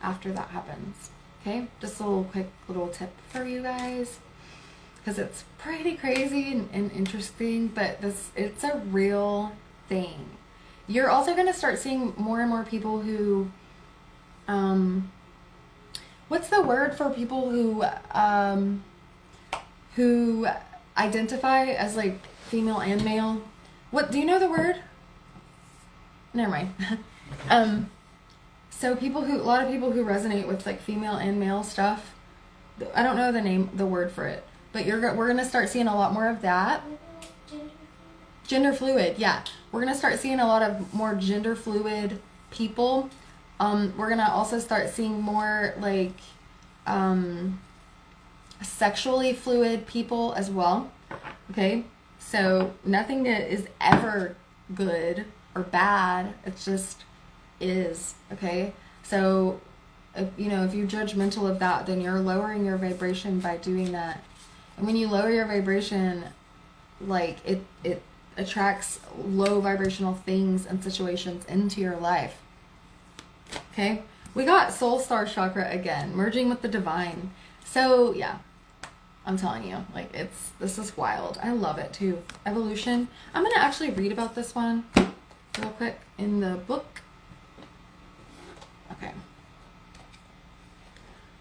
Speaker 1: after that happens. Okay, just a little quick little tip for you guys, because it's pretty crazy and interesting, but it's a real thing. You're also going to start seeing more and more people who what's the word for people who identify as like female and male? What, do you know the word? Never mind. So a lot of people who resonate with like female and male stuff, I don't know the word for it, but we're gonna start seeing a lot more of that. Gender fluid, yeah. We're gonna start seeing a lot of more gender fluid people. We're gonna also start seeing more like sexually fluid people as well. Okay, so nothing that is ever good or bad. It's just is. Okay, so if you're judgmental of that, then you're lowering your vibration by doing that. And when you lower your vibration, like it attracts low vibrational things and situations into your life. Okay, we got soul star chakra again, merging with the divine. So yeah, I'm telling you, like, this is wild. I love it too. Evolution. I'm gonna actually read about this one real quick in the book. Okay.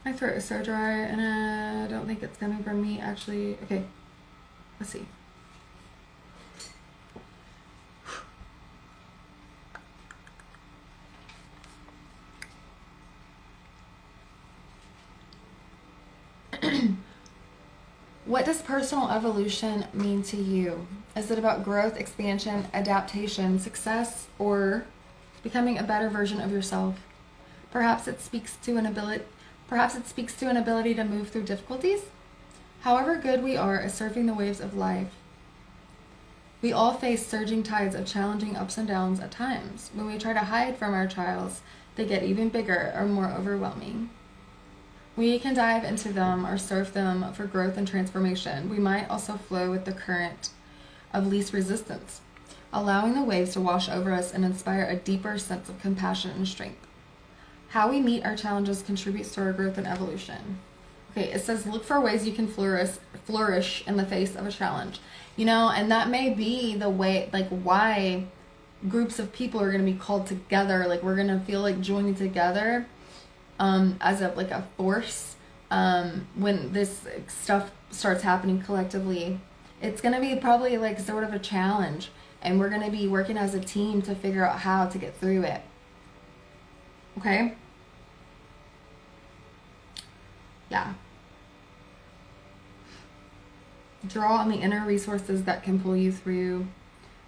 Speaker 1: My throat is so dry, and I don't think it's coming from me, actually. Okay, let's see. What does personal evolution mean to you? Is it about growth, expansion, adaptation, success, or becoming a better version of yourself? Perhaps it speaks to an ability to move through difficulties. However good we are at surfing the waves of life, we all face surging tides of challenging ups and downs at times. When we try to hide from our trials, they get even bigger or more overwhelming. We can dive into them or surf them for growth and transformation. We might also flow with the current of least resistance, allowing the waves to wash over us and inspire a deeper sense of compassion and strength. How we meet our challenges contributes to our growth and evolution. Okay, it says look for ways you can flourish in the face of a challenge. You know, and that may be the way, like, why groups of people are going to be called together. Like, we're going to feel like joining together as a force when this stuff starts happening collectively. It's going to be probably like sort of a challenge, and we're going to be working as a team to figure out how to get through it. Okay? Yeah. Draw on the inner resources that can pull you through.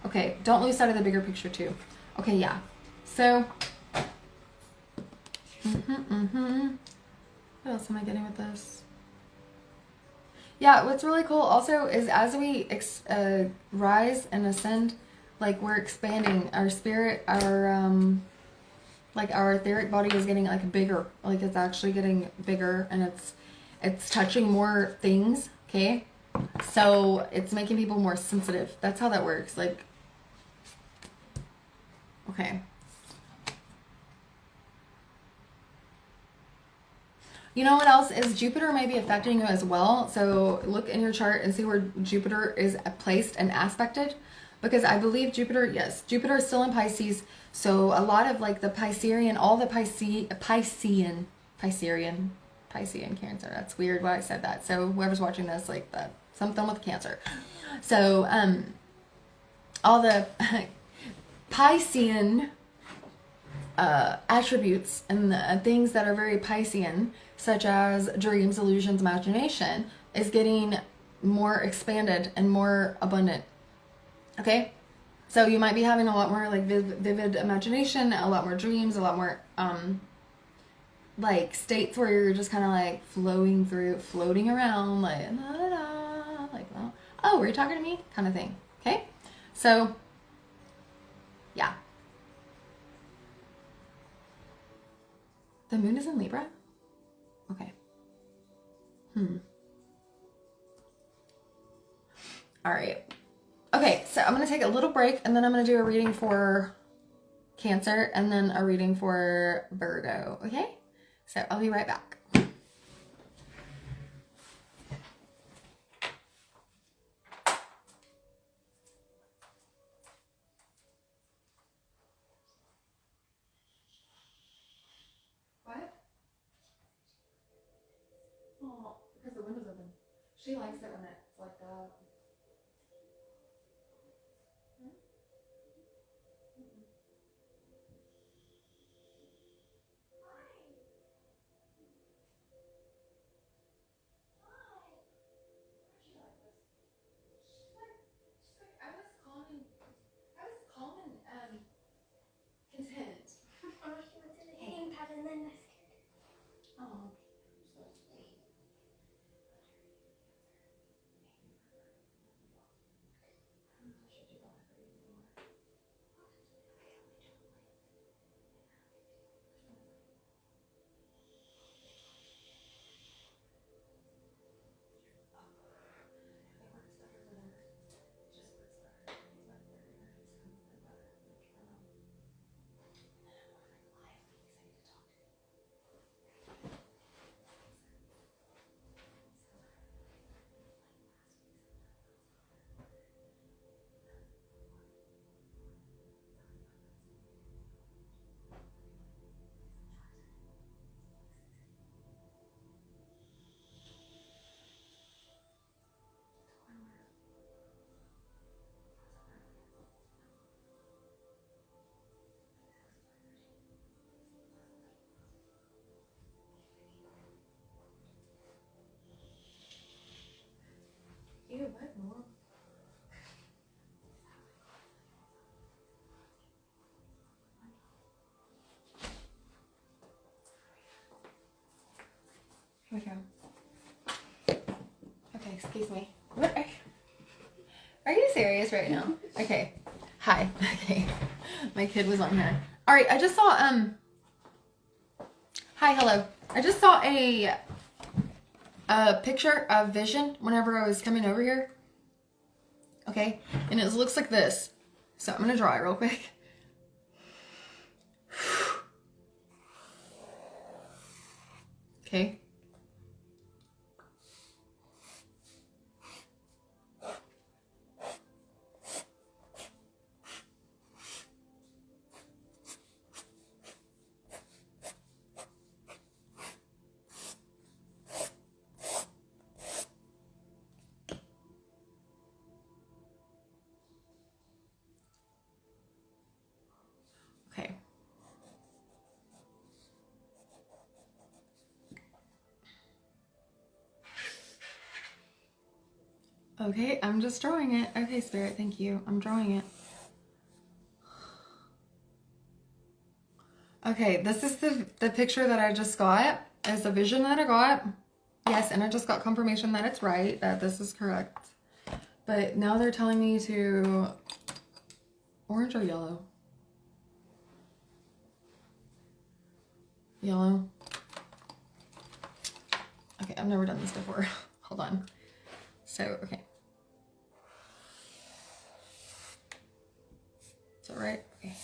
Speaker 1: Okay, don't lose sight of the bigger picture too. Okay, yeah. So, what else am I getting with this? Yeah, what's really cool also is as we rise and ascend, like we're expanding our spirit, our etheric body is getting like bigger. Like it's actually getting bigger, and it's touching more things. Okay, so it's making people more sensitive. That's how that works. Like, okay. You know what else is Jupiter may be affecting you as well. So look in your chart and see where Jupiter is placed and aspected, because I believe Jupiter, yes, Jupiter is still in Pisces. So a lot of like the Piscean, all the Piscean Cancer. That's weird why I said that. So whoever's watching this, like that, something with Cancer. So all the Piscean attributes and the things that are very Piscean, such as dreams, illusions, imagination, is getting more expanded and more abundant. Okay, so you might be having a lot more like vivid imagination, a lot more dreams, a lot more like states where you're just kind of like floating around, like la, la, la, like, oh, were you talking to me, kind of thing. Okay, so yeah, the moon is in Libra. Okay. All right. Okay, so I'm going to take a little break, and then I'm going to do a reading for Cancer and then a reading for Virgo. Okay? So I'll be right back. What? Oh, because the window's open. She likes it when it's like that. I was calm and content. Oh, she went to the hang pad and then I scared her. Oh, so sweet. Ew, what, Mom? Here we go. Okay, excuse me. What are you serious right now? Okay. Hi. Okay. My kid was on here. All right, I just saw hi, hello. I just saw a picture of Vision whenever I was coming over here. Okay? And it looks like this. So I'm going to draw it real quick. Okay. Okay. Okay, I'm just drawing it. Okay, Spirit, thank you. I'm drawing it. Okay, this is the picture that I just got. It's the vision that I got. Yes, and I just got confirmation that it's right, that this is correct. But now they're telling me to orange or yellow? Yellow. Okay, I've never done this before. Hold on. So, okay. Is that right? Okay.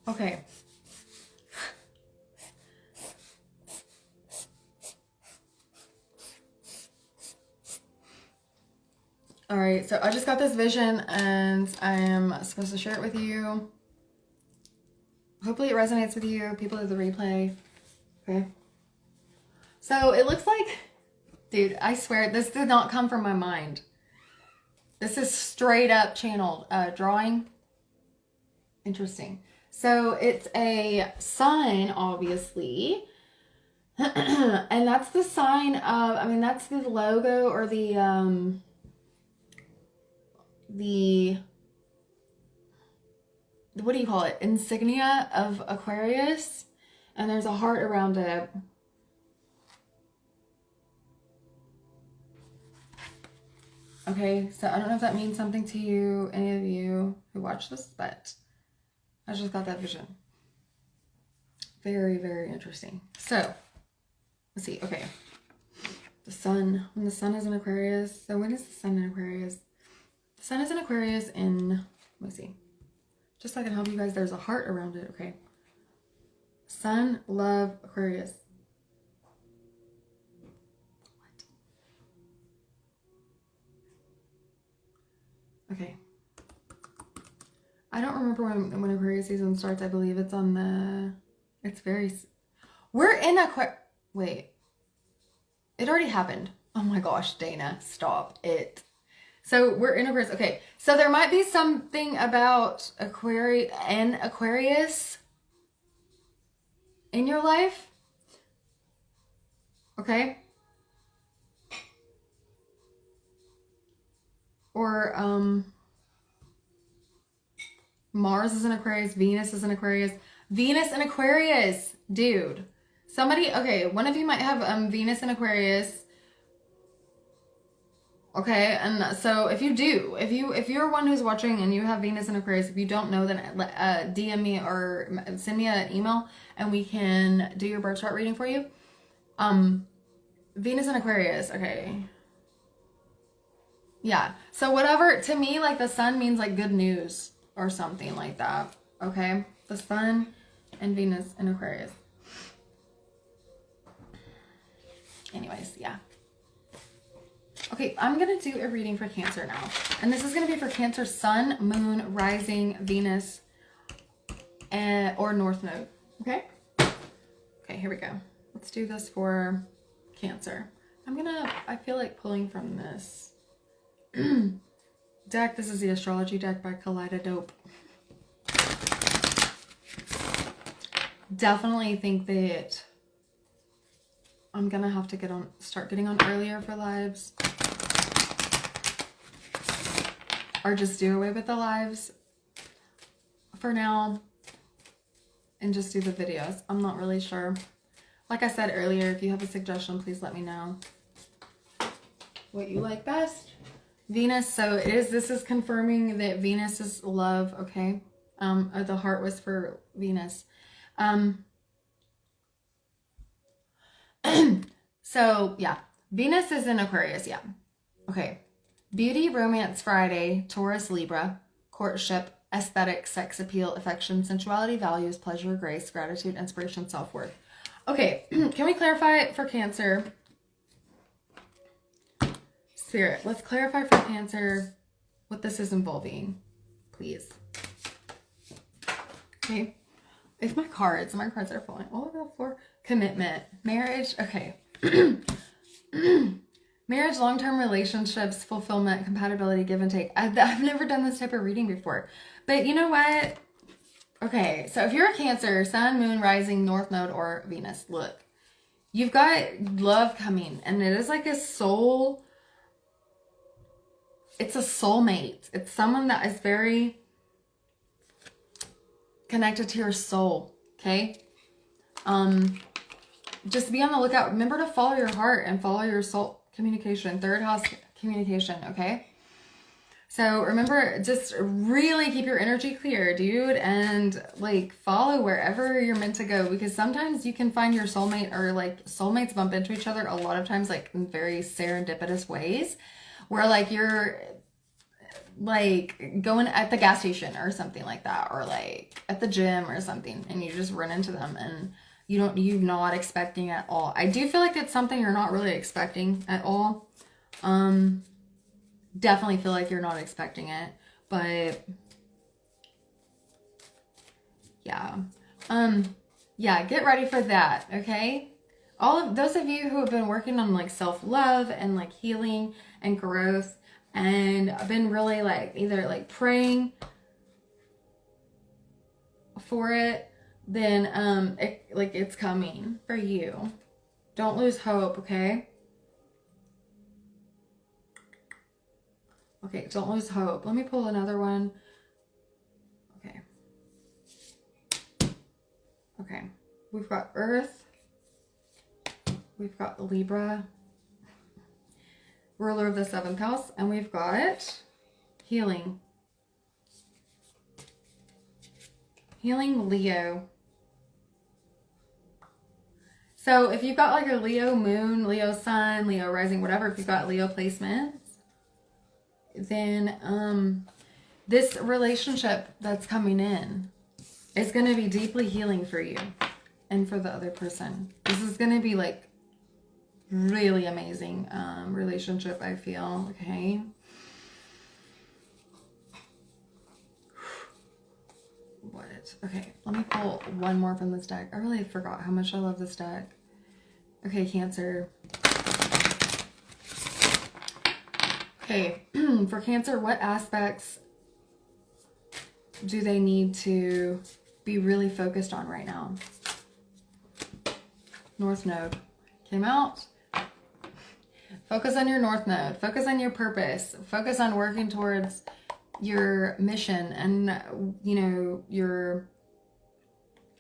Speaker 1: Okay. All right, so I just got this vision and I am supposed to share it with you. Hopefully it resonates with you, people of the replay. Okay. So it looks like, dude, I swear this did not come from my mind. This is straight up channeled drawing. Interesting. So it's a sun, obviously. And that's the sign of, I mean, that's the logo or the what do you call it? Insignia of Aquarius. And there's a heart around it. Okay, so I don't know if that means something to you, any of you who watch this, but I just got that vision. Very, very interesting. So, let's see. Okay. The sun. When the sun is in Aquarius. So when is the sun in Aquarius? The sun is in Aquarius in, let me see. Just so I can help you guys, there's a heart around it. Okay. Sun, love, Aquarius. What? Okay. I don't remember when Aquarius season starts. I believe it's on the, it's very, we're in Aquarius. Wait. It already happened. Oh my gosh, Dana, stop it. So we're in Aquarius. Okay, so there might be something about Aquarius in your life. Okay. Or Mars is in Aquarius, Venus is in Aquarius. Venus in Aquarius, dude. Somebody, okay, one of you might have Venus in Aquarius. Okay, and so if you do, if you're one who's watching and you have Venus in Aquarius, if you don't know, then DM me or send me an email and we can do your birth chart reading for you. Venus in Aquarius, okay. Yeah, so whatever, to me, like the sun means like good news or something like that, okay? The sun and Venus in Aquarius. Anyways, yeah. Okay, I'm going to do a reading for Cancer now. And this is going to be for Cancer, Sun, Moon, Rising, Venus, or North Node. Okay? Okay, here we go. Let's do this for Cancer. I feel like pulling from this deck. This is the astrology deck by Kaleidodope. Definitely think that I'm gonna have to start getting on earlier for lives. Or just do away with the lives for now and just do the videos. I'm not really sure. Like I said earlier, if you have a suggestion, please let me know what you like best. Venus, so this is confirming that Venus is love, okay? Or the heart was for Venus. So yeah, Venus is in Aquarius, yeah. Okay. Beauty, romance, Friday, Taurus, Libra, courtship, aesthetic, sex appeal, affection, sensuality, values, pleasure, grace, gratitude, inspiration, self-worth. Okay, can we clarify for Cancer? Spirit, let's clarify for Cancer what this is involving, please. Okay, if my cards are falling all over the floor. Commitment, marriage, okay. Marriage, long-term relationships, fulfillment, compatibility, give and take. I've never done this type of reading before. But you know what? Okay, so if you're a Cancer, Sun, Moon, Rising, North Node, or Venus, look. You've got love coming. And it is like a soul. It's a soulmate. It's someone that is very connected to your soul. Okay? Just be on the lookout. Remember to follow your heart and follow your soul. Communication, third house communication, okay? So remember, just really keep your energy clear, dude, and like follow wherever you're meant to go, because sometimes you can find your soulmate, or like soulmates bump into each other a lot of times, like in very serendipitous ways, where like you're like going at the gas station or something like that, or like at the gym or something, and you just run into them and you're not expecting at all. I do feel like it's something you're not really expecting at all. Definitely feel like you're not expecting it, but yeah. Yeah, get ready for that, okay? All of those of you who have been working on like self-love and like healing and growth, and I've been really like either like praying for it, then it's coming for you. Don't lose hope, okay? Okay, don't lose hope. Let me pull another one. Okay. Okay. We've got Earth. We've got Libra, ruler of the 7th house, and we've got healing. Healing, Leo. So if you've got like a Leo moon, Leo sun, Leo rising, whatever, if you've got Leo placements, then this relationship that's coming in is going to be deeply healing for you and for the other person. This is going to be like really amazing relationship, I feel, okay? Okay, let me pull one more from this deck. I really forgot how much I love this deck. Okay, Cancer. Okay, for Cancer, what aspects do they need to be really focused on right now? North Node came out. Focus on your North Node. Focus on your purpose. Focus on working towards your mission and, you know,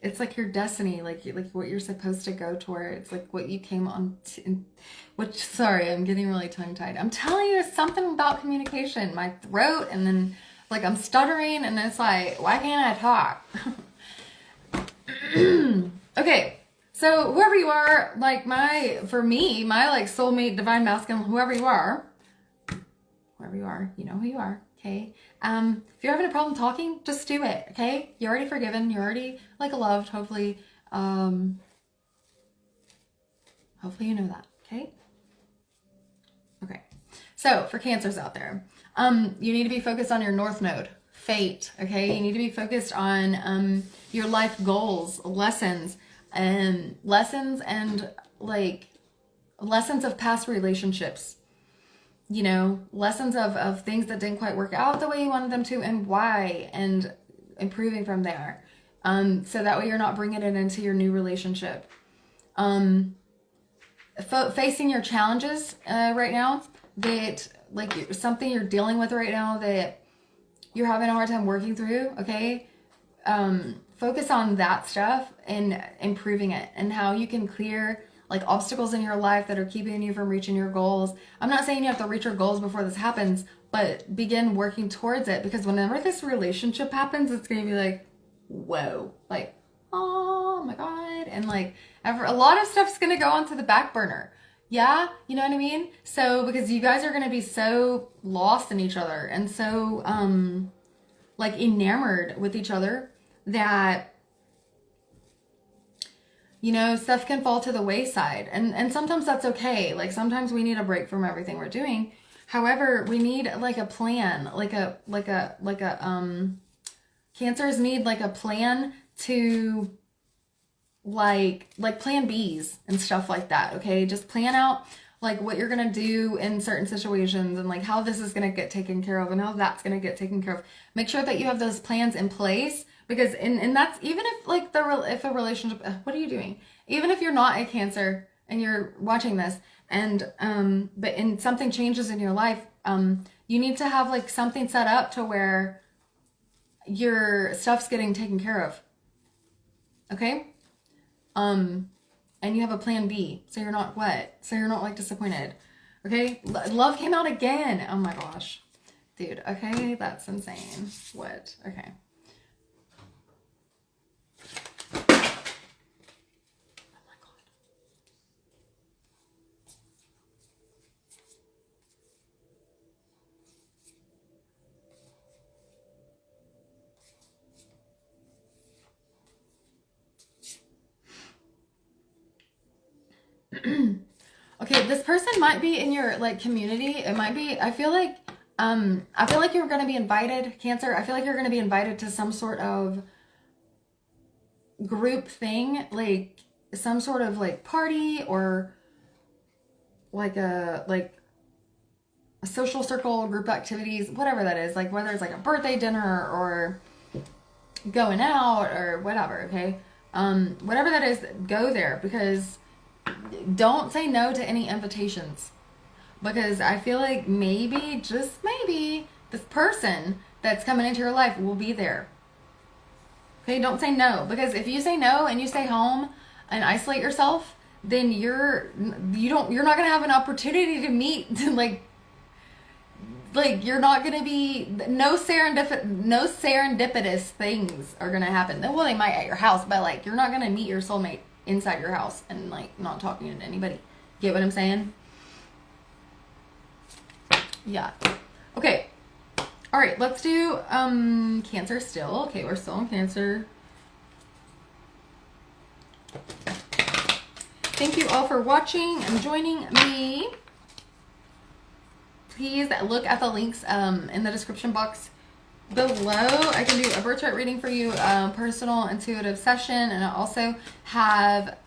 Speaker 1: it's like your destiny, like what you're supposed to go toward. It's like what you came on to, sorry, I'm getting really tongue-tied. I'm telling you, it's something about communication, my throat, and then like I'm stuttering, and it's like, why can't I talk? Okay, so whoever you are, like for me, my like soulmate, divine masculine, whoever you are, you know who you are. Okay. If you're having a problem talking, just do it. Okay. You're already forgiven. You're already like loved. Hopefully, hopefully you know that. Okay. Okay. So for Cancers out there, you need to be focused on your North Node, fate. Okay. You need to be focused on, your life goals, lessons and like lessons of past relationships. You know, lessons of things that didn't quite work out the way you wanted them to, and why, and improving from there. So that way you're not bringing it into your new relationship. Facing your challenges right now, that like something you're dealing with right now that you're having a hard time working through, okay? Focus on that stuff and improving it, and how you can clear like obstacles in your life that are keeping you from reaching your goals. I'm not saying you have to reach your goals before this happens, but begin working towards it, because whenever this relationship happens, it's going to be like, whoa, like, oh my God. And like a lot of stuff's going to go onto the back burner. Yeah. You know what I mean? So, because you guys are going to be so lost in each other and so, like enamored with each other that, you know, stuff can fall to the wayside. And sometimes that's okay. Like sometimes we need a break from everything we're doing. However, we need like a plan, Cancers need like a plan to like plan B's and stuff like that. Okay. Just plan out like what you're going to do in certain situations and like how this is going to get taken care of and how that's going to get taken care of. Make sure that you have those plans in place, because and that's even if like if a relationship, what are you doing? Even if you're not a Cancer and you're watching this and something changes in your life, you need to have like something set up to where your stuff's getting taken care of. Okay? And you have a plan B, so you're not like disappointed. Okay? Love came out again. Oh my gosh. Dude, okay, that's insane. What? Okay. Oh my God. Okay, this person might be in your like community. It might be, I feel like you're going to be invited, Cancer. I feel like you're going to be invited to some sort of group thing, like some sort of like party or like a social circle, group activities, whatever that is, like whether it's like a birthday dinner or going out or whatever. Okay. Whatever that is, go there, because don't say no to any invitations, because I feel like maybe, just maybe, this person that's coming into your life will be there. Okay, don't say no, because if you say no and you stay home and isolate yourself, then you're not gonna have an opportunity to meet like you're not gonna be, no serendipitous things are gonna happen. Well, they might at your house, but like you're not gonna meet your soulmate inside your house and like not talking to anybody. Get what I'm saying? Yeah. Okay. All right, let's do Cancer still. Okay, we're still in Cancer. Thank you all for watching and joining me. Please look at the links in the description box below. I can do a birth chart reading for you, personal intuitive session, and I also have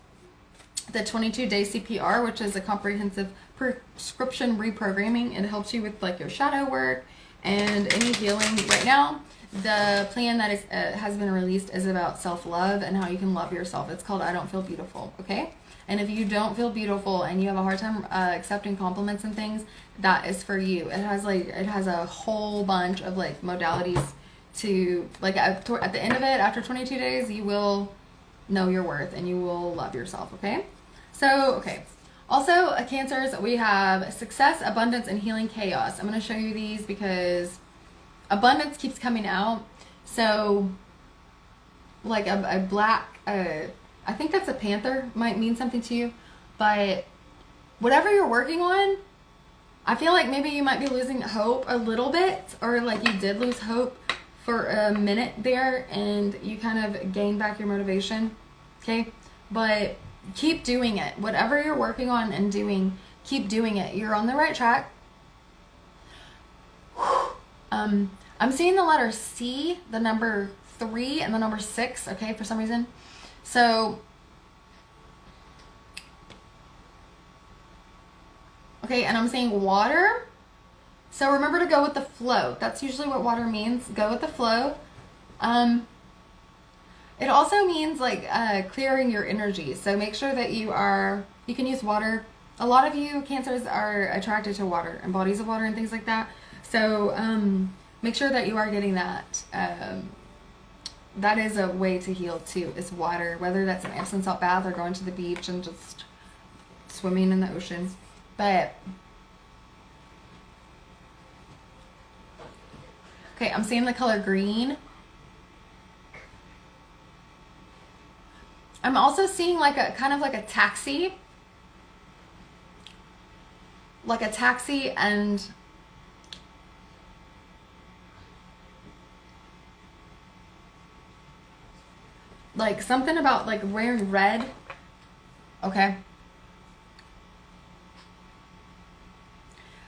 Speaker 1: the 22-day CPR, which is a comprehensive prescription reprogramming. It helps you with like your shadow work and any healing. Right now, the plan that is has been released is about self-love and how you can love yourself. It's called I Don't Feel Beautiful, okay? And if you don't feel beautiful and you have a hard time accepting compliments and things, that is for you. It has a whole bunch of like modalities to like at the end of it, after 22 days, you will know your worth and you will love yourself, okay? So, okay. Also, Cancers, we have success, abundance, and healing chaos. I'm going to show you these because abundance keeps coming out. So, like a black, I think that's a panther, might mean something to you. But whatever you're working on, I feel like maybe you might be losing hope a little bit, or like you did lose hope for a minute there and you kind of gained back your motivation. Okay? But keep doing it. Whatever you're working on and doing, keep doing it. You're on the right track. I'm seeing the letter C, the number 3, and the number 6, okay, for some reason. So, okay, and I'm seeing water. So remember to go with the flow. That's usually what water means. Go with the flow. It also means like clearing your energy. So make sure that you can use water. A lot of you Cancers are attracted to water and bodies of water and things like that. So make sure that you are getting that. That is a way to heal too, is water. Whether that's an Epsom salt bath or going to the beach and just swimming in the ocean. But okay, I'm seeing the color green. I'm also seeing like a kind of like a taxi. Like a taxi, and Like something about like wearing red. Okay.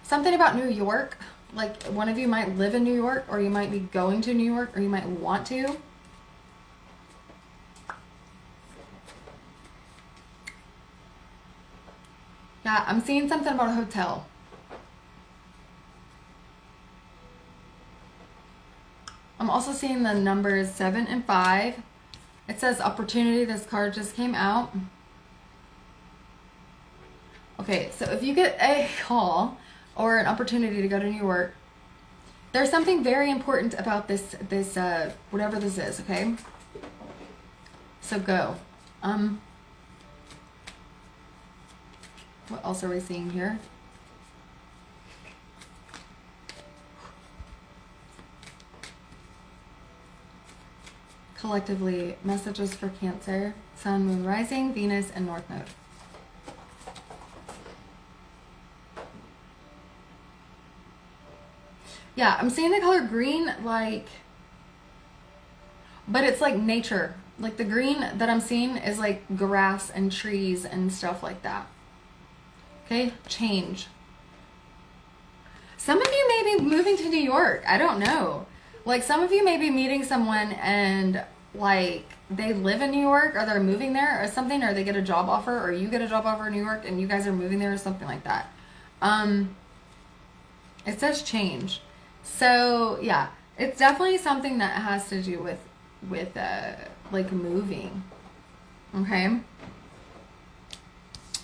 Speaker 1: Something about New York. Like one of you might live in New York, or you might be going to New York, or you might want to. Yeah, I'm seeing something about a hotel. I'm also seeing the numbers 7 and 5. It says opportunity. This card just came out. Okay, so if you get a call or an opportunity to go to New York, there's something very important about this whatever this is, okay? So go. What else are we seeing here? Collectively, messages for Cancer, Sun, Moon, Rising, Venus, and North Node. Yeah, I'm seeing the color green, like, but it's like nature. Like the green that I'm seeing is like grass and trees and stuff like that. Okay, change. Some of you may be moving to New York. I don't know. Like some of you may be meeting someone and like they live in New York, or they're moving there or something, or they get a job offer, or you get a job offer in New York and you guys are moving there or something like that. It says change. So yeah, it's definitely something that has to do with like moving. Okay.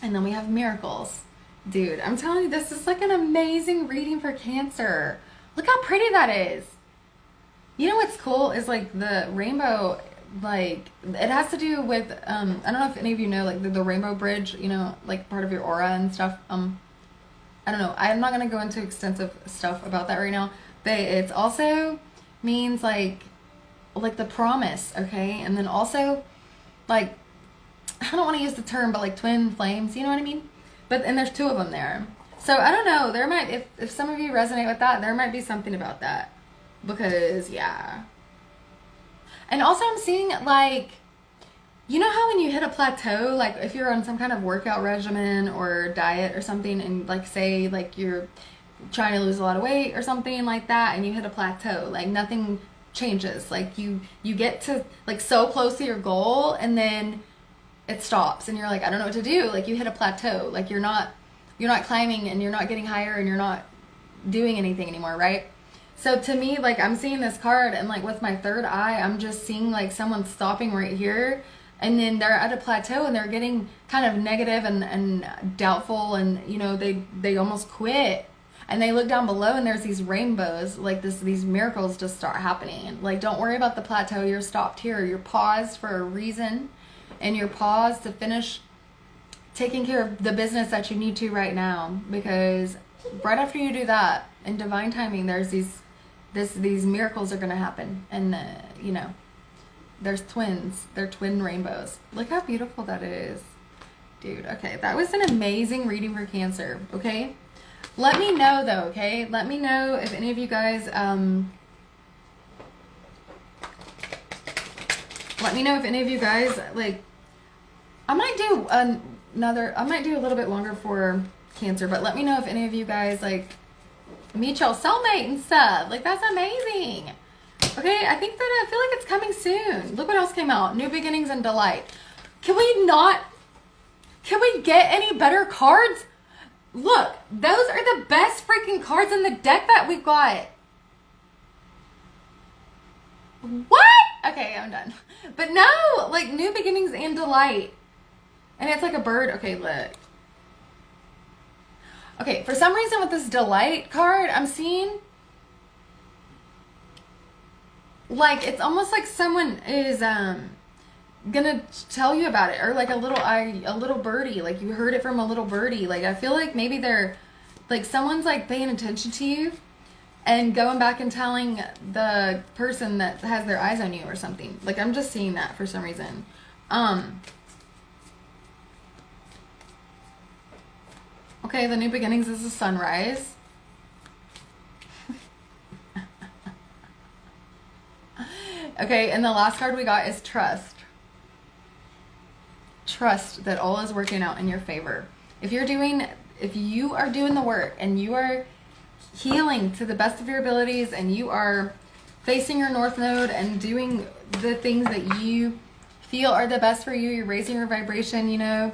Speaker 1: And then we have miracles. Dude, I'm telling you, this is like an amazing reading for Cancer. Look how pretty that is. You know what's cool is like the rainbow, like it has to do with I don't know if any of you know like the rainbow bridge, you know, like part of your aura and stuff. I don't know. I'm not gonna go into extensive stuff about that right now. But it's also means like the promise, okay? And then also like I don't want to use the term, but like twin flames, you know what I mean? But and there's 2 of them there. So I don't know. There might if some of you resonate with that, there might be something about that. Because yeah. And also I'm seeing like, you know how when you hit a plateau, like if you're on some kind of workout regimen or diet or something, and like say like you're trying to lose a lot of weight or something like that, and you hit a plateau, like nothing changes. Like you get to like so close to your goal, and then it stops, and you're like, I don't know what to do. Like you hit a plateau. Like you're not climbing, and you're not getting higher, and you're not doing anything anymore, right? So to me, like I'm seeing this card, and like with my third eye, I'm just seeing like someone stopping right here, and then they're at a plateau, and they're getting kind of negative and doubtful, and you know they almost quit, and they look down below, and there's these rainbows, like these miracles just start happening. Like don't worry about the plateau. You're stopped here. You're paused for a reason, and you're paused to finish taking care of the business that you need to right now, because right after you do that, in divine timing, there's these miracles are going to happen. And you know, there's twins. They're twin rainbows. Look how beautiful that is, dude. Okay, that was an amazing reading for Cancer. Okay, let me know though. Okay, let me know if any of you guys let me know if any of you guys like, I might do a little bit longer for Cancer, but let me know if any of you guys like meet your soulmate and stuff. Like that's amazing. Okay, I think that I feel like it's coming soon. Look what else came out. New beginnings and delight. Can we get any better cards? Look, those are the best freaking cards in the deck that we got. What? Okay, I'm done. But no, like new beginnings and delight. And it's like a bird. Okay, look. Okay, for some reason with this delight card, I'm seeing like it's almost like someone is gonna tell you about it, or like a little birdie, like you heard it from a little birdie. Like I feel like maybe they're like someone's like paying attention to you and going back and telling the person that has their eyes on you or something. Like I'm just seeing that for some reason. Okay, the new beginnings is a sunrise. Okay, and the last card we got is trust. trust that all is working out in your favor. If you are doing the work and you are healing to the best of your abilities and you are facing your North Node and doing the things that you feel are the best for you, you're raising your vibration, you know,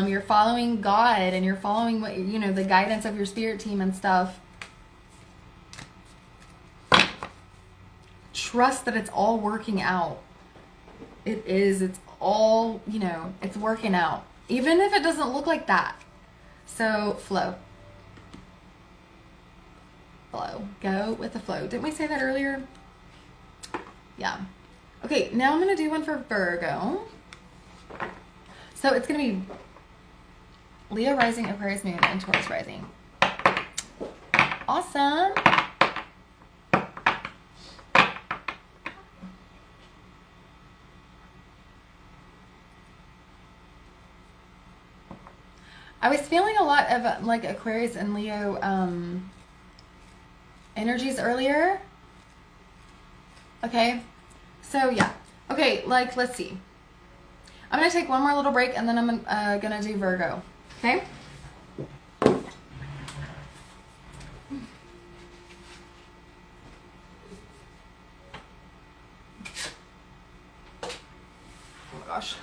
Speaker 1: you're following God and you're following what, you know, the guidance of your spirit team and stuff. Trust that it's all working out. It is. It's all, you know, it's working out. Even if it doesn't look like that. So, flow. Flow. Go with the flow. Didn't we say that earlier? Yeah. Okay, now I'm going to do one for Virgo. So it's going to be Leo rising, Aquarius moon, and Taurus rising. Awesome. I was feeling a lot of like Aquarius and Leo energies earlier. Okay, so yeah. Okay, like, let's see. I'm going to take one more little break and then I'm going to do Virgo. Okay? Oh my gosh.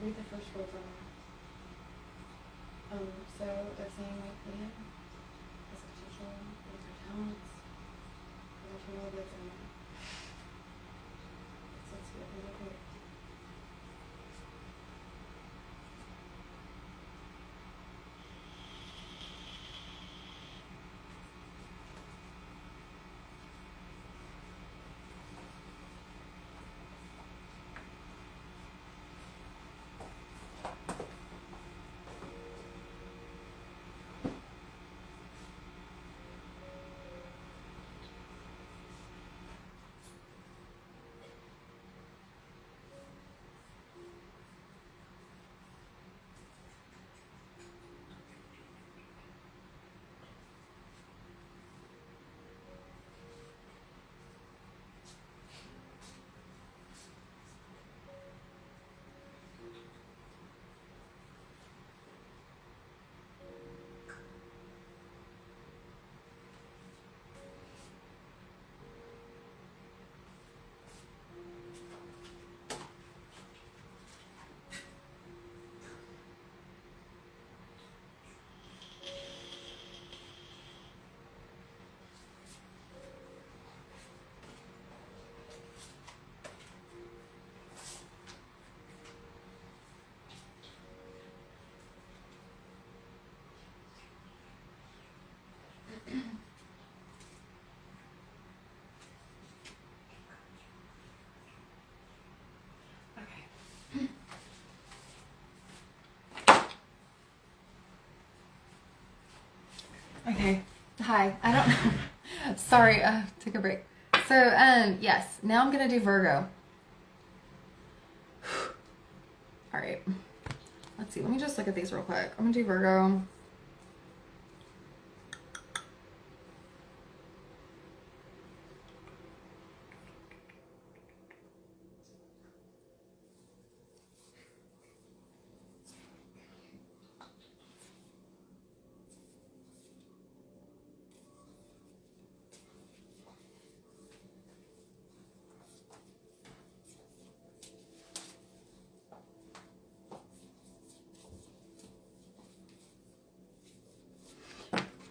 Speaker 1: Read the first word from so they're saying like Leah has potential with her talents, her material goods and money. So it's really great. Okay. Hi. I don't know. Sorry. Took a break. So, yes. Now I'm going to do Virgo. All All right. Let's see. Let me just look at these real quick. I'm going to do Virgo.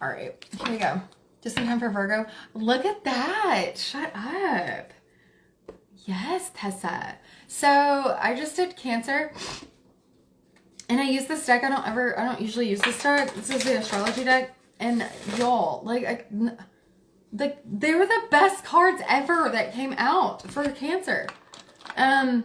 Speaker 1: All right, here we go. Just in time for Virgo. Look at that. Shut up. Yes, Tessa. So I just did Cancer. And I use this deck. I don't usually use this deck. This is the astrology deck. And y'all, like, they were the best cards ever that came out for Cancer. I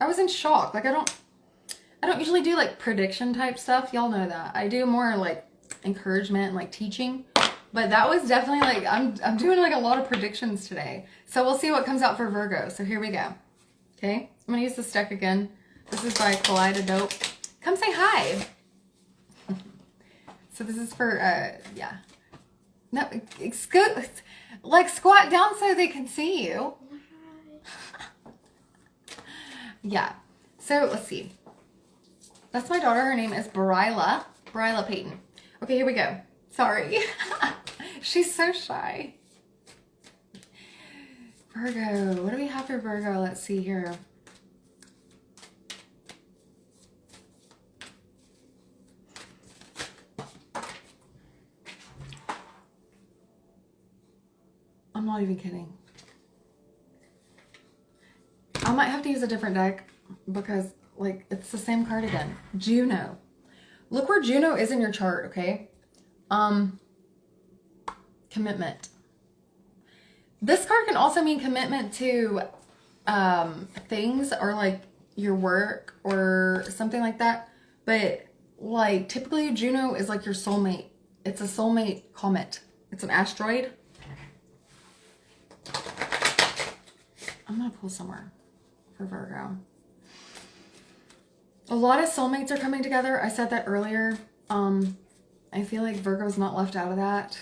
Speaker 1: was in shock. Like, I don't usually do like prediction type stuff. Y'all know that. I do more like encouragement and like teaching. But that was definitely like, I'm doing like a lot of predictions today. So we'll see what comes out for Virgo. So here we go. Okay. I'm going to use this deck again. This is by Kaleidodope. Come say hi. So this is for, yeah. No, like squat down so they can see you. Yeah. So let's see. That's my daughter. Her name is Bryla Payton. Okay, here we go. Sorry. She's so shy. Virgo. What do we have for Virgo? Let's see here. I'm not even kidding. I might have to use a different deck because, like, it's the same card again. Juno. Look where Juno is in your chart, okay? Commitment. This card can also mean commitment to things or, like, your work or something like that. But, like, typically Juno is, like, your soulmate. It's a soulmate comet. It's an asteroid. I'm going to pull somewhere for Virgo. A lot of soulmates are coming together. I said that earlier. I feel like Virgo's not left out of that.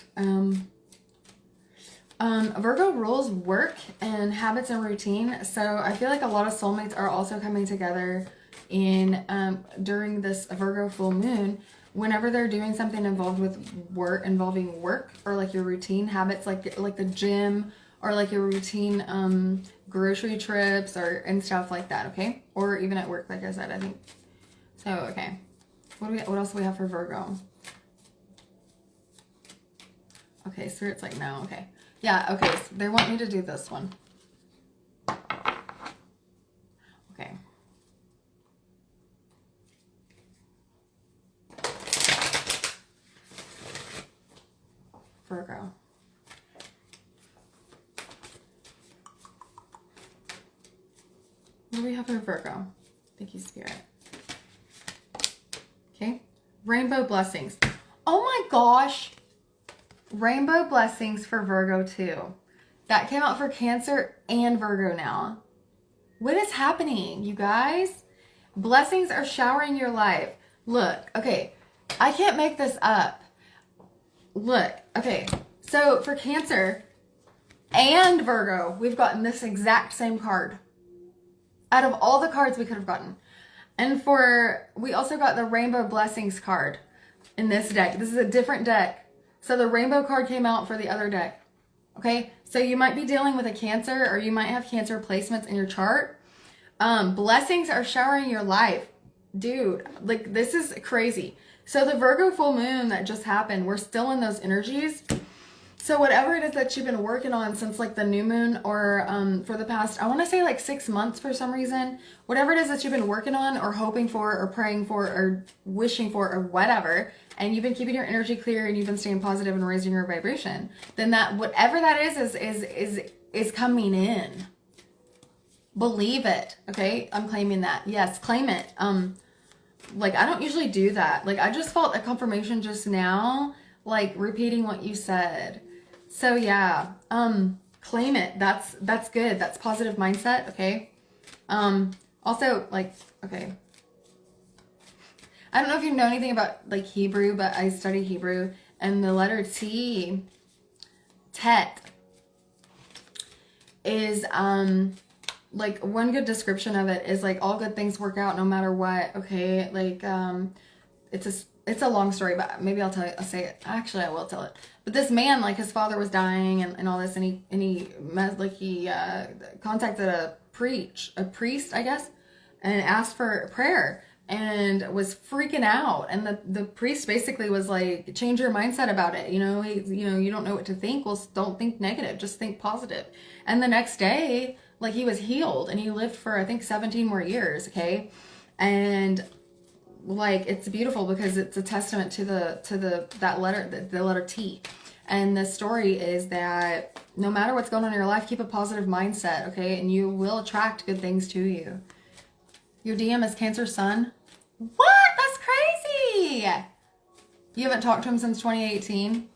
Speaker 1: Virgo rules work and habits and routine. So I feel like a lot of soulmates are also coming together in during this Virgo full moon. Whenever they're doing something involved with work, involving work or like your routine habits, like the gym or like your routine grocery trips and stuff like that, okay? Or even at work, like I said, I think. So, okay. What else do we have for Virgo? Okay, Spirit's like, no, okay. Yeah, okay, so they want me to do this one. Okay. Virgo. What do we have for Virgo? Thank you, Spirit. Okay. Rainbow blessings. Oh my gosh. Rainbow blessings for Virgo too. That came out for Cancer and Virgo now. What is happening, you guys? Blessings are showering your life. Look, okay. I can't make this up. Look, okay. So for Cancer and Virgo, we've gotten this exact same card. Out of all the cards we could have gotten. And we also got the Rainbow Blessings card in this deck. This is a different deck. So the Rainbow card came out for the other deck. Okay? So you might be dealing with a Cancer or you might have Cancer placements in your chart. Blessings are showering your life. Dude, like this is crazy. So the Virgo full moon that just happened, we're still in those energies. So whatever it is that you've been working on since like the new moon or for the past, I want to say like 6 months for some reason, whatever it is that you've been working on or hoping for or praying for or wishing for or whatever, and you've been keeping your energy clear and you've been staying positive and raising your vibration, then that whatever that is coming in. Believe it. Okay. I'm claiming that. Yes. Claim it. Like I don't usually do that. Like I just felt a confirmation just now, like repeating what you said. So yeah, claim it. That's good. That's positive mindset. Okay. Also like, okay. I don't know if you know anything about like Hebrew, but I study Hebrew, and the letter T, tet, is like one good description of it is like all good things work out no matter what. Okay, like it's a long story, but maybe I'll say it. Actually, I will tell it. But this man, like his father was dying and all this, and he contacted a priest, I guess, and asked for prayer and was freaking out. And the priest basically was like, change your mindset about it. You know, you don't know what to think. Well, don't think negative. Just think positive. And the next day, like he was healed and he lived for, I think, 17 more years. Okay. And like, it's beautiful because it's a testament to that letter, the letter T. And the story is that no matter what's going on in your life, keep a positive mindset. Okay. And you will attract good things to you. Your DM is Cancer Sun. What? That's crazy. You haven't talked to him since 2018?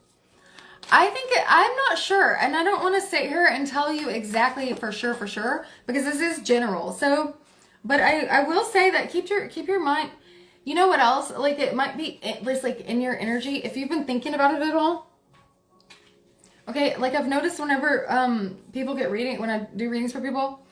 Speaker 1: I'm not sure. And I don't want to sit here and tell you exactly for sure, because this is general. So, but I will say that keep your mind. You know what else? Like it might be just like in your energy. If you've been thinking about it at all. Okay. Like I've noticed whenever, people get when I do readings for people,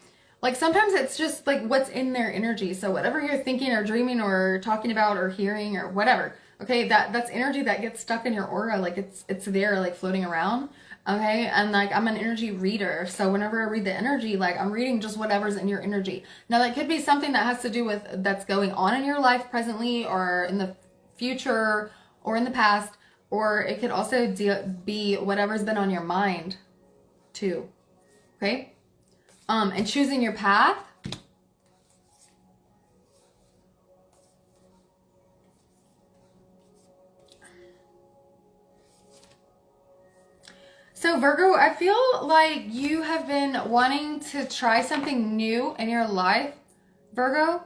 Speaker 1: like sometimes it's just like what's in their energy. So whatever you're thinking or dreaming or talking about or hearing or whatever, okay, that's energy that gets stuck in your aura. Like it's there, like floating around. Okay. And like I'm an energy reader. So whenever I read the energy, like I'm reading just whatever's in your energy. Now that could be something that has to do with that's going on in your life presently or in the future or in the past, or it could also be whatever's been on your mind too. Okay. And choosing your path. So Virgo, I feel like you have been wanting to try something new in your life, Virgo.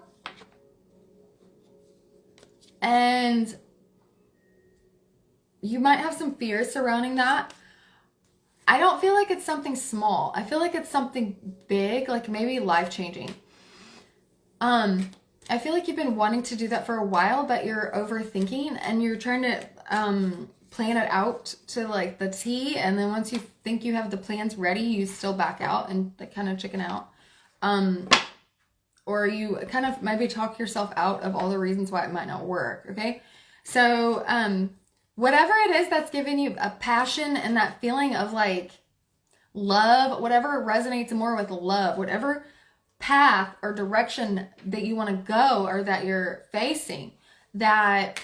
Speaker 1: And you might have some fears surrounding that. I don't feel like it's something small. I feel like it's something big, like maybe life-changing. I feel like you've been wanting to do that for a while, but you're overthinking and you're trying to plan it out to like the T, and then once you think you have the plans ready, you still back out and like kind of chicken out. Or you kind of maybe talk yourself out of all the reasons why it might not work, okay? So, whatever it is that's giving you a passion and that feeling of like love, whatever resonates more with love, whatever path or direction that you want to go or that you're facing, that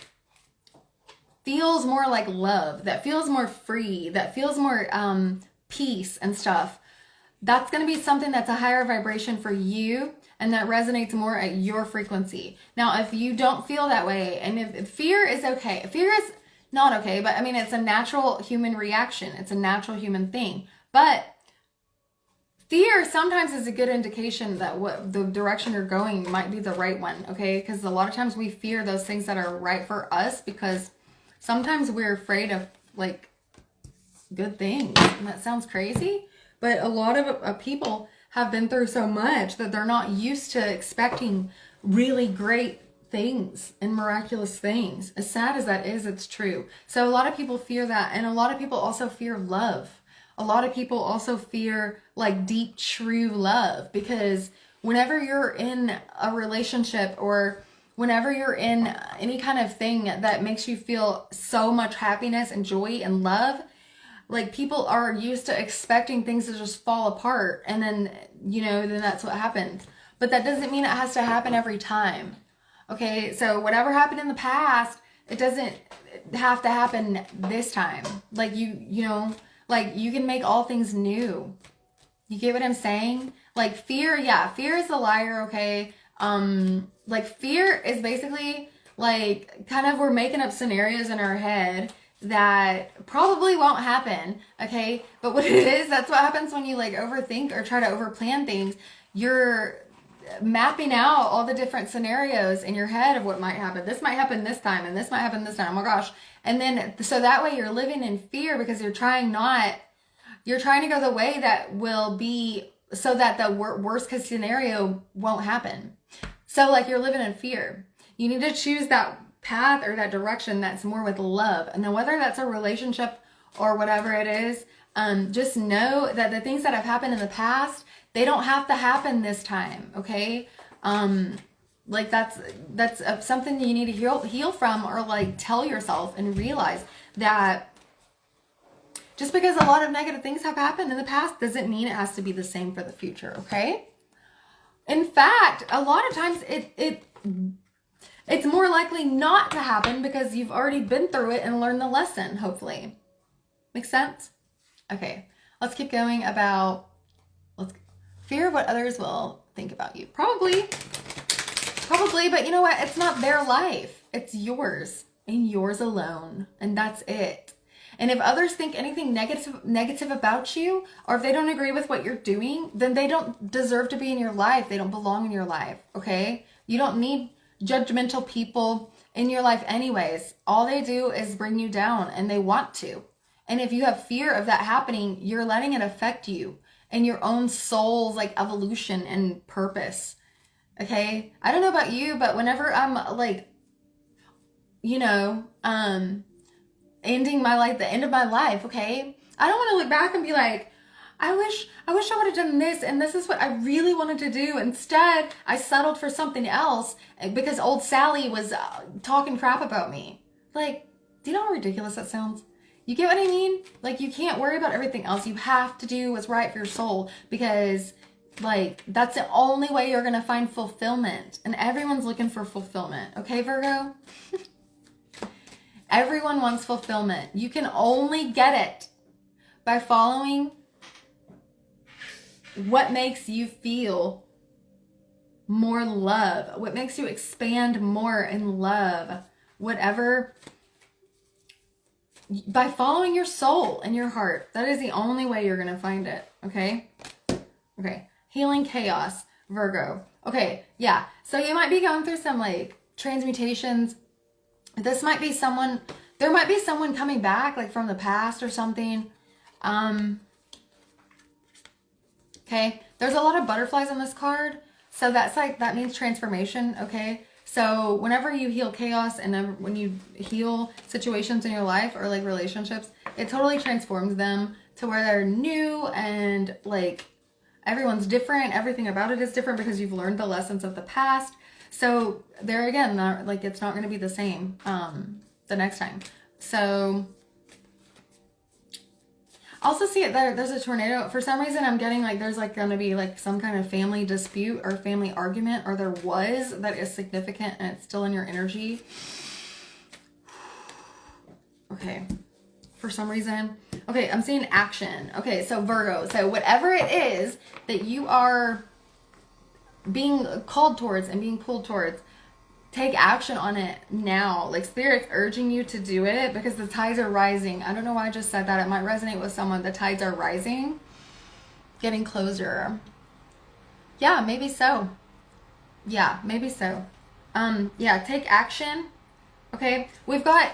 Speaker 1: feels more like love, that feels more free, that feels more peace and stuff, that's going to be something that's a higher vibration for you and that resonates more at your frequency. Now, if you don't feel that way, and if fear is okay, fear is not okay, but I mean, it's a natural human reaction. It's a natural human thing. But fear sometimes is a good indication that what the direction you're going might be the right one, okay? Because a lot of times we fear those things that are right for us because sometimes we're afraid of like good things. And that sounds crazy, but a lot of people have been through so much that they're not used to expecting really great things and miraculous things. As sad as that is, it's true. So a lot of people fear that. And a lot of people also fear love. A lot of people also fear like deep, true love, because whenever you're in a relationship or whenever you're in any kind of thing that makes you feel so much happiness and joy and love, like people are used to expecting things to just fall apart. And then, then that's what happens. But that doesn't mean it has to happen every time. Okay, so whatever happened in the past, it doesn't have to happen this time. Like like you can make all things new. You get what I'm saying? Like fear, yeah, fear is a liar, okay? Like fear is basically like kind of we're making up scenarios in our head that probably won't happen, okay? But what it is, that's what happens when you like overthink or try to overplan things. You're mapping out all the different scenarios in your head of what might happen. This might happen this time, and this might happen this time. Oh my gosh. And then, so that way you're living in fear because you're trying to go the way that will be so that the worst case scenario won't happen. So like you're living in fear. You need to choose that path or that direction that's more with love. And then whether that's a relationship or whatever it is, just know that the things that have happened in the past, they don't have to happen this time, okay? Like that's something you need to heal from, or like tell yourself and realize that just because a lot of negative things have happened in the past doesn't mean it has to be the same for the future, okay? In fact, a lot of times it's more likely not to happen because you've already been through it and learned the lesson, hopefully. Make sense? Okay, let's keep going about fear of what others will think about you. Probably, but you know what? It's not their life. It's yours and yours alone, and that's it. And if others think anything negative about you, or if they don't agree with what you're doing, then they don't deserve to be in your life. They don't belong in your life, okay? You don't need judgmental people in your life anyways. All they do is bring you down, and they want to. And if you have fear of that happening, you're letting it affect you and your own soul's like evolution and purpose. Okay? I don't know about you, but whenever I'm like, you know, ending my life, the end of my life, okay? I don't want to look back and be like, I wish I would have done this, and this is what I really wanted to do. Instead, I settled for something else because old Sally was talking crap about me. Like, do you know how ridiculous that sounds? You get what I mean? Like, you can't worry about everything else. You have to do what's right for your soul, because like that's the only way you're gonna find fulfillment. And everyone's looking for fulfillment, okay, Virgo? Everyone wants fulfillment. You can only get it by following what makes you feel more love, what makes you expand more in love, whatever. By following your soul and your heart. That is the only way you're going to find it. Okay? Okay. Healing chaos, Virgo. Okay. Yeah. So you might be going through some like transmutations. This might be someone, there might be someone coming back like from the past or something. Okay. There's a lot of butterflies on this card. So that's like, that means transformation. Okay. So whenever you heal chaos and when you heal situations in your life or like relationships, it totally transforms them to where they're new and like everyone's different. Everything about it is different because you've learned the lessons of the past. So there again, like it's not going to be the same the next time. So also see it there. There's a tornado. For some reason, I'm getting like there's like going to be like some kind of family dispute or family argument, or there was, that is significant and it's still in your energy. Okay. For some reason. Okay, I'm seeing action. Okay, so Virgo. So whatever it is that you are being called towards and being pulled towards, take action on it now. Like Spirit's urging you to do it because the tides are rising. I don't know why I just said that. It might resonate with someone. The tides are rising. Getting closer. Yeah, maybe so. Yeah, maybe so. Yeah, take action. Okay, we've got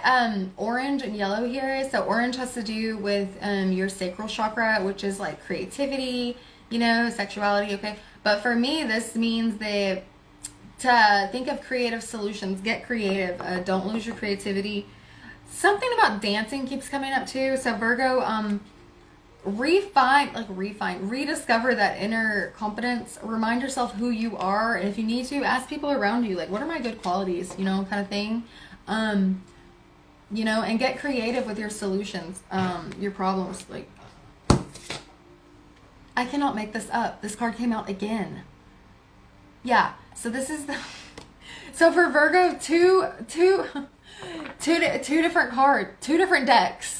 Speaker 1: orange and yellow here. So orange has to do with your sacral chakra, which is like creativity, you know, sexuality. Okay, but for me, this means that to think of creative solutions, get creative, don't lose your creativity. Something about dancing keeps coming up too. So Virgo, rediscover that inner confidence. Remind yourself who you are, and if you need to, ask people around you, like, what are my good qualities, you know, kind of thing. You know, and get creative with your solutions, your problems. Like, I cannot make this up. This card came out again. Yeah. So this is the, so for Virgo, two different cards, two different decks.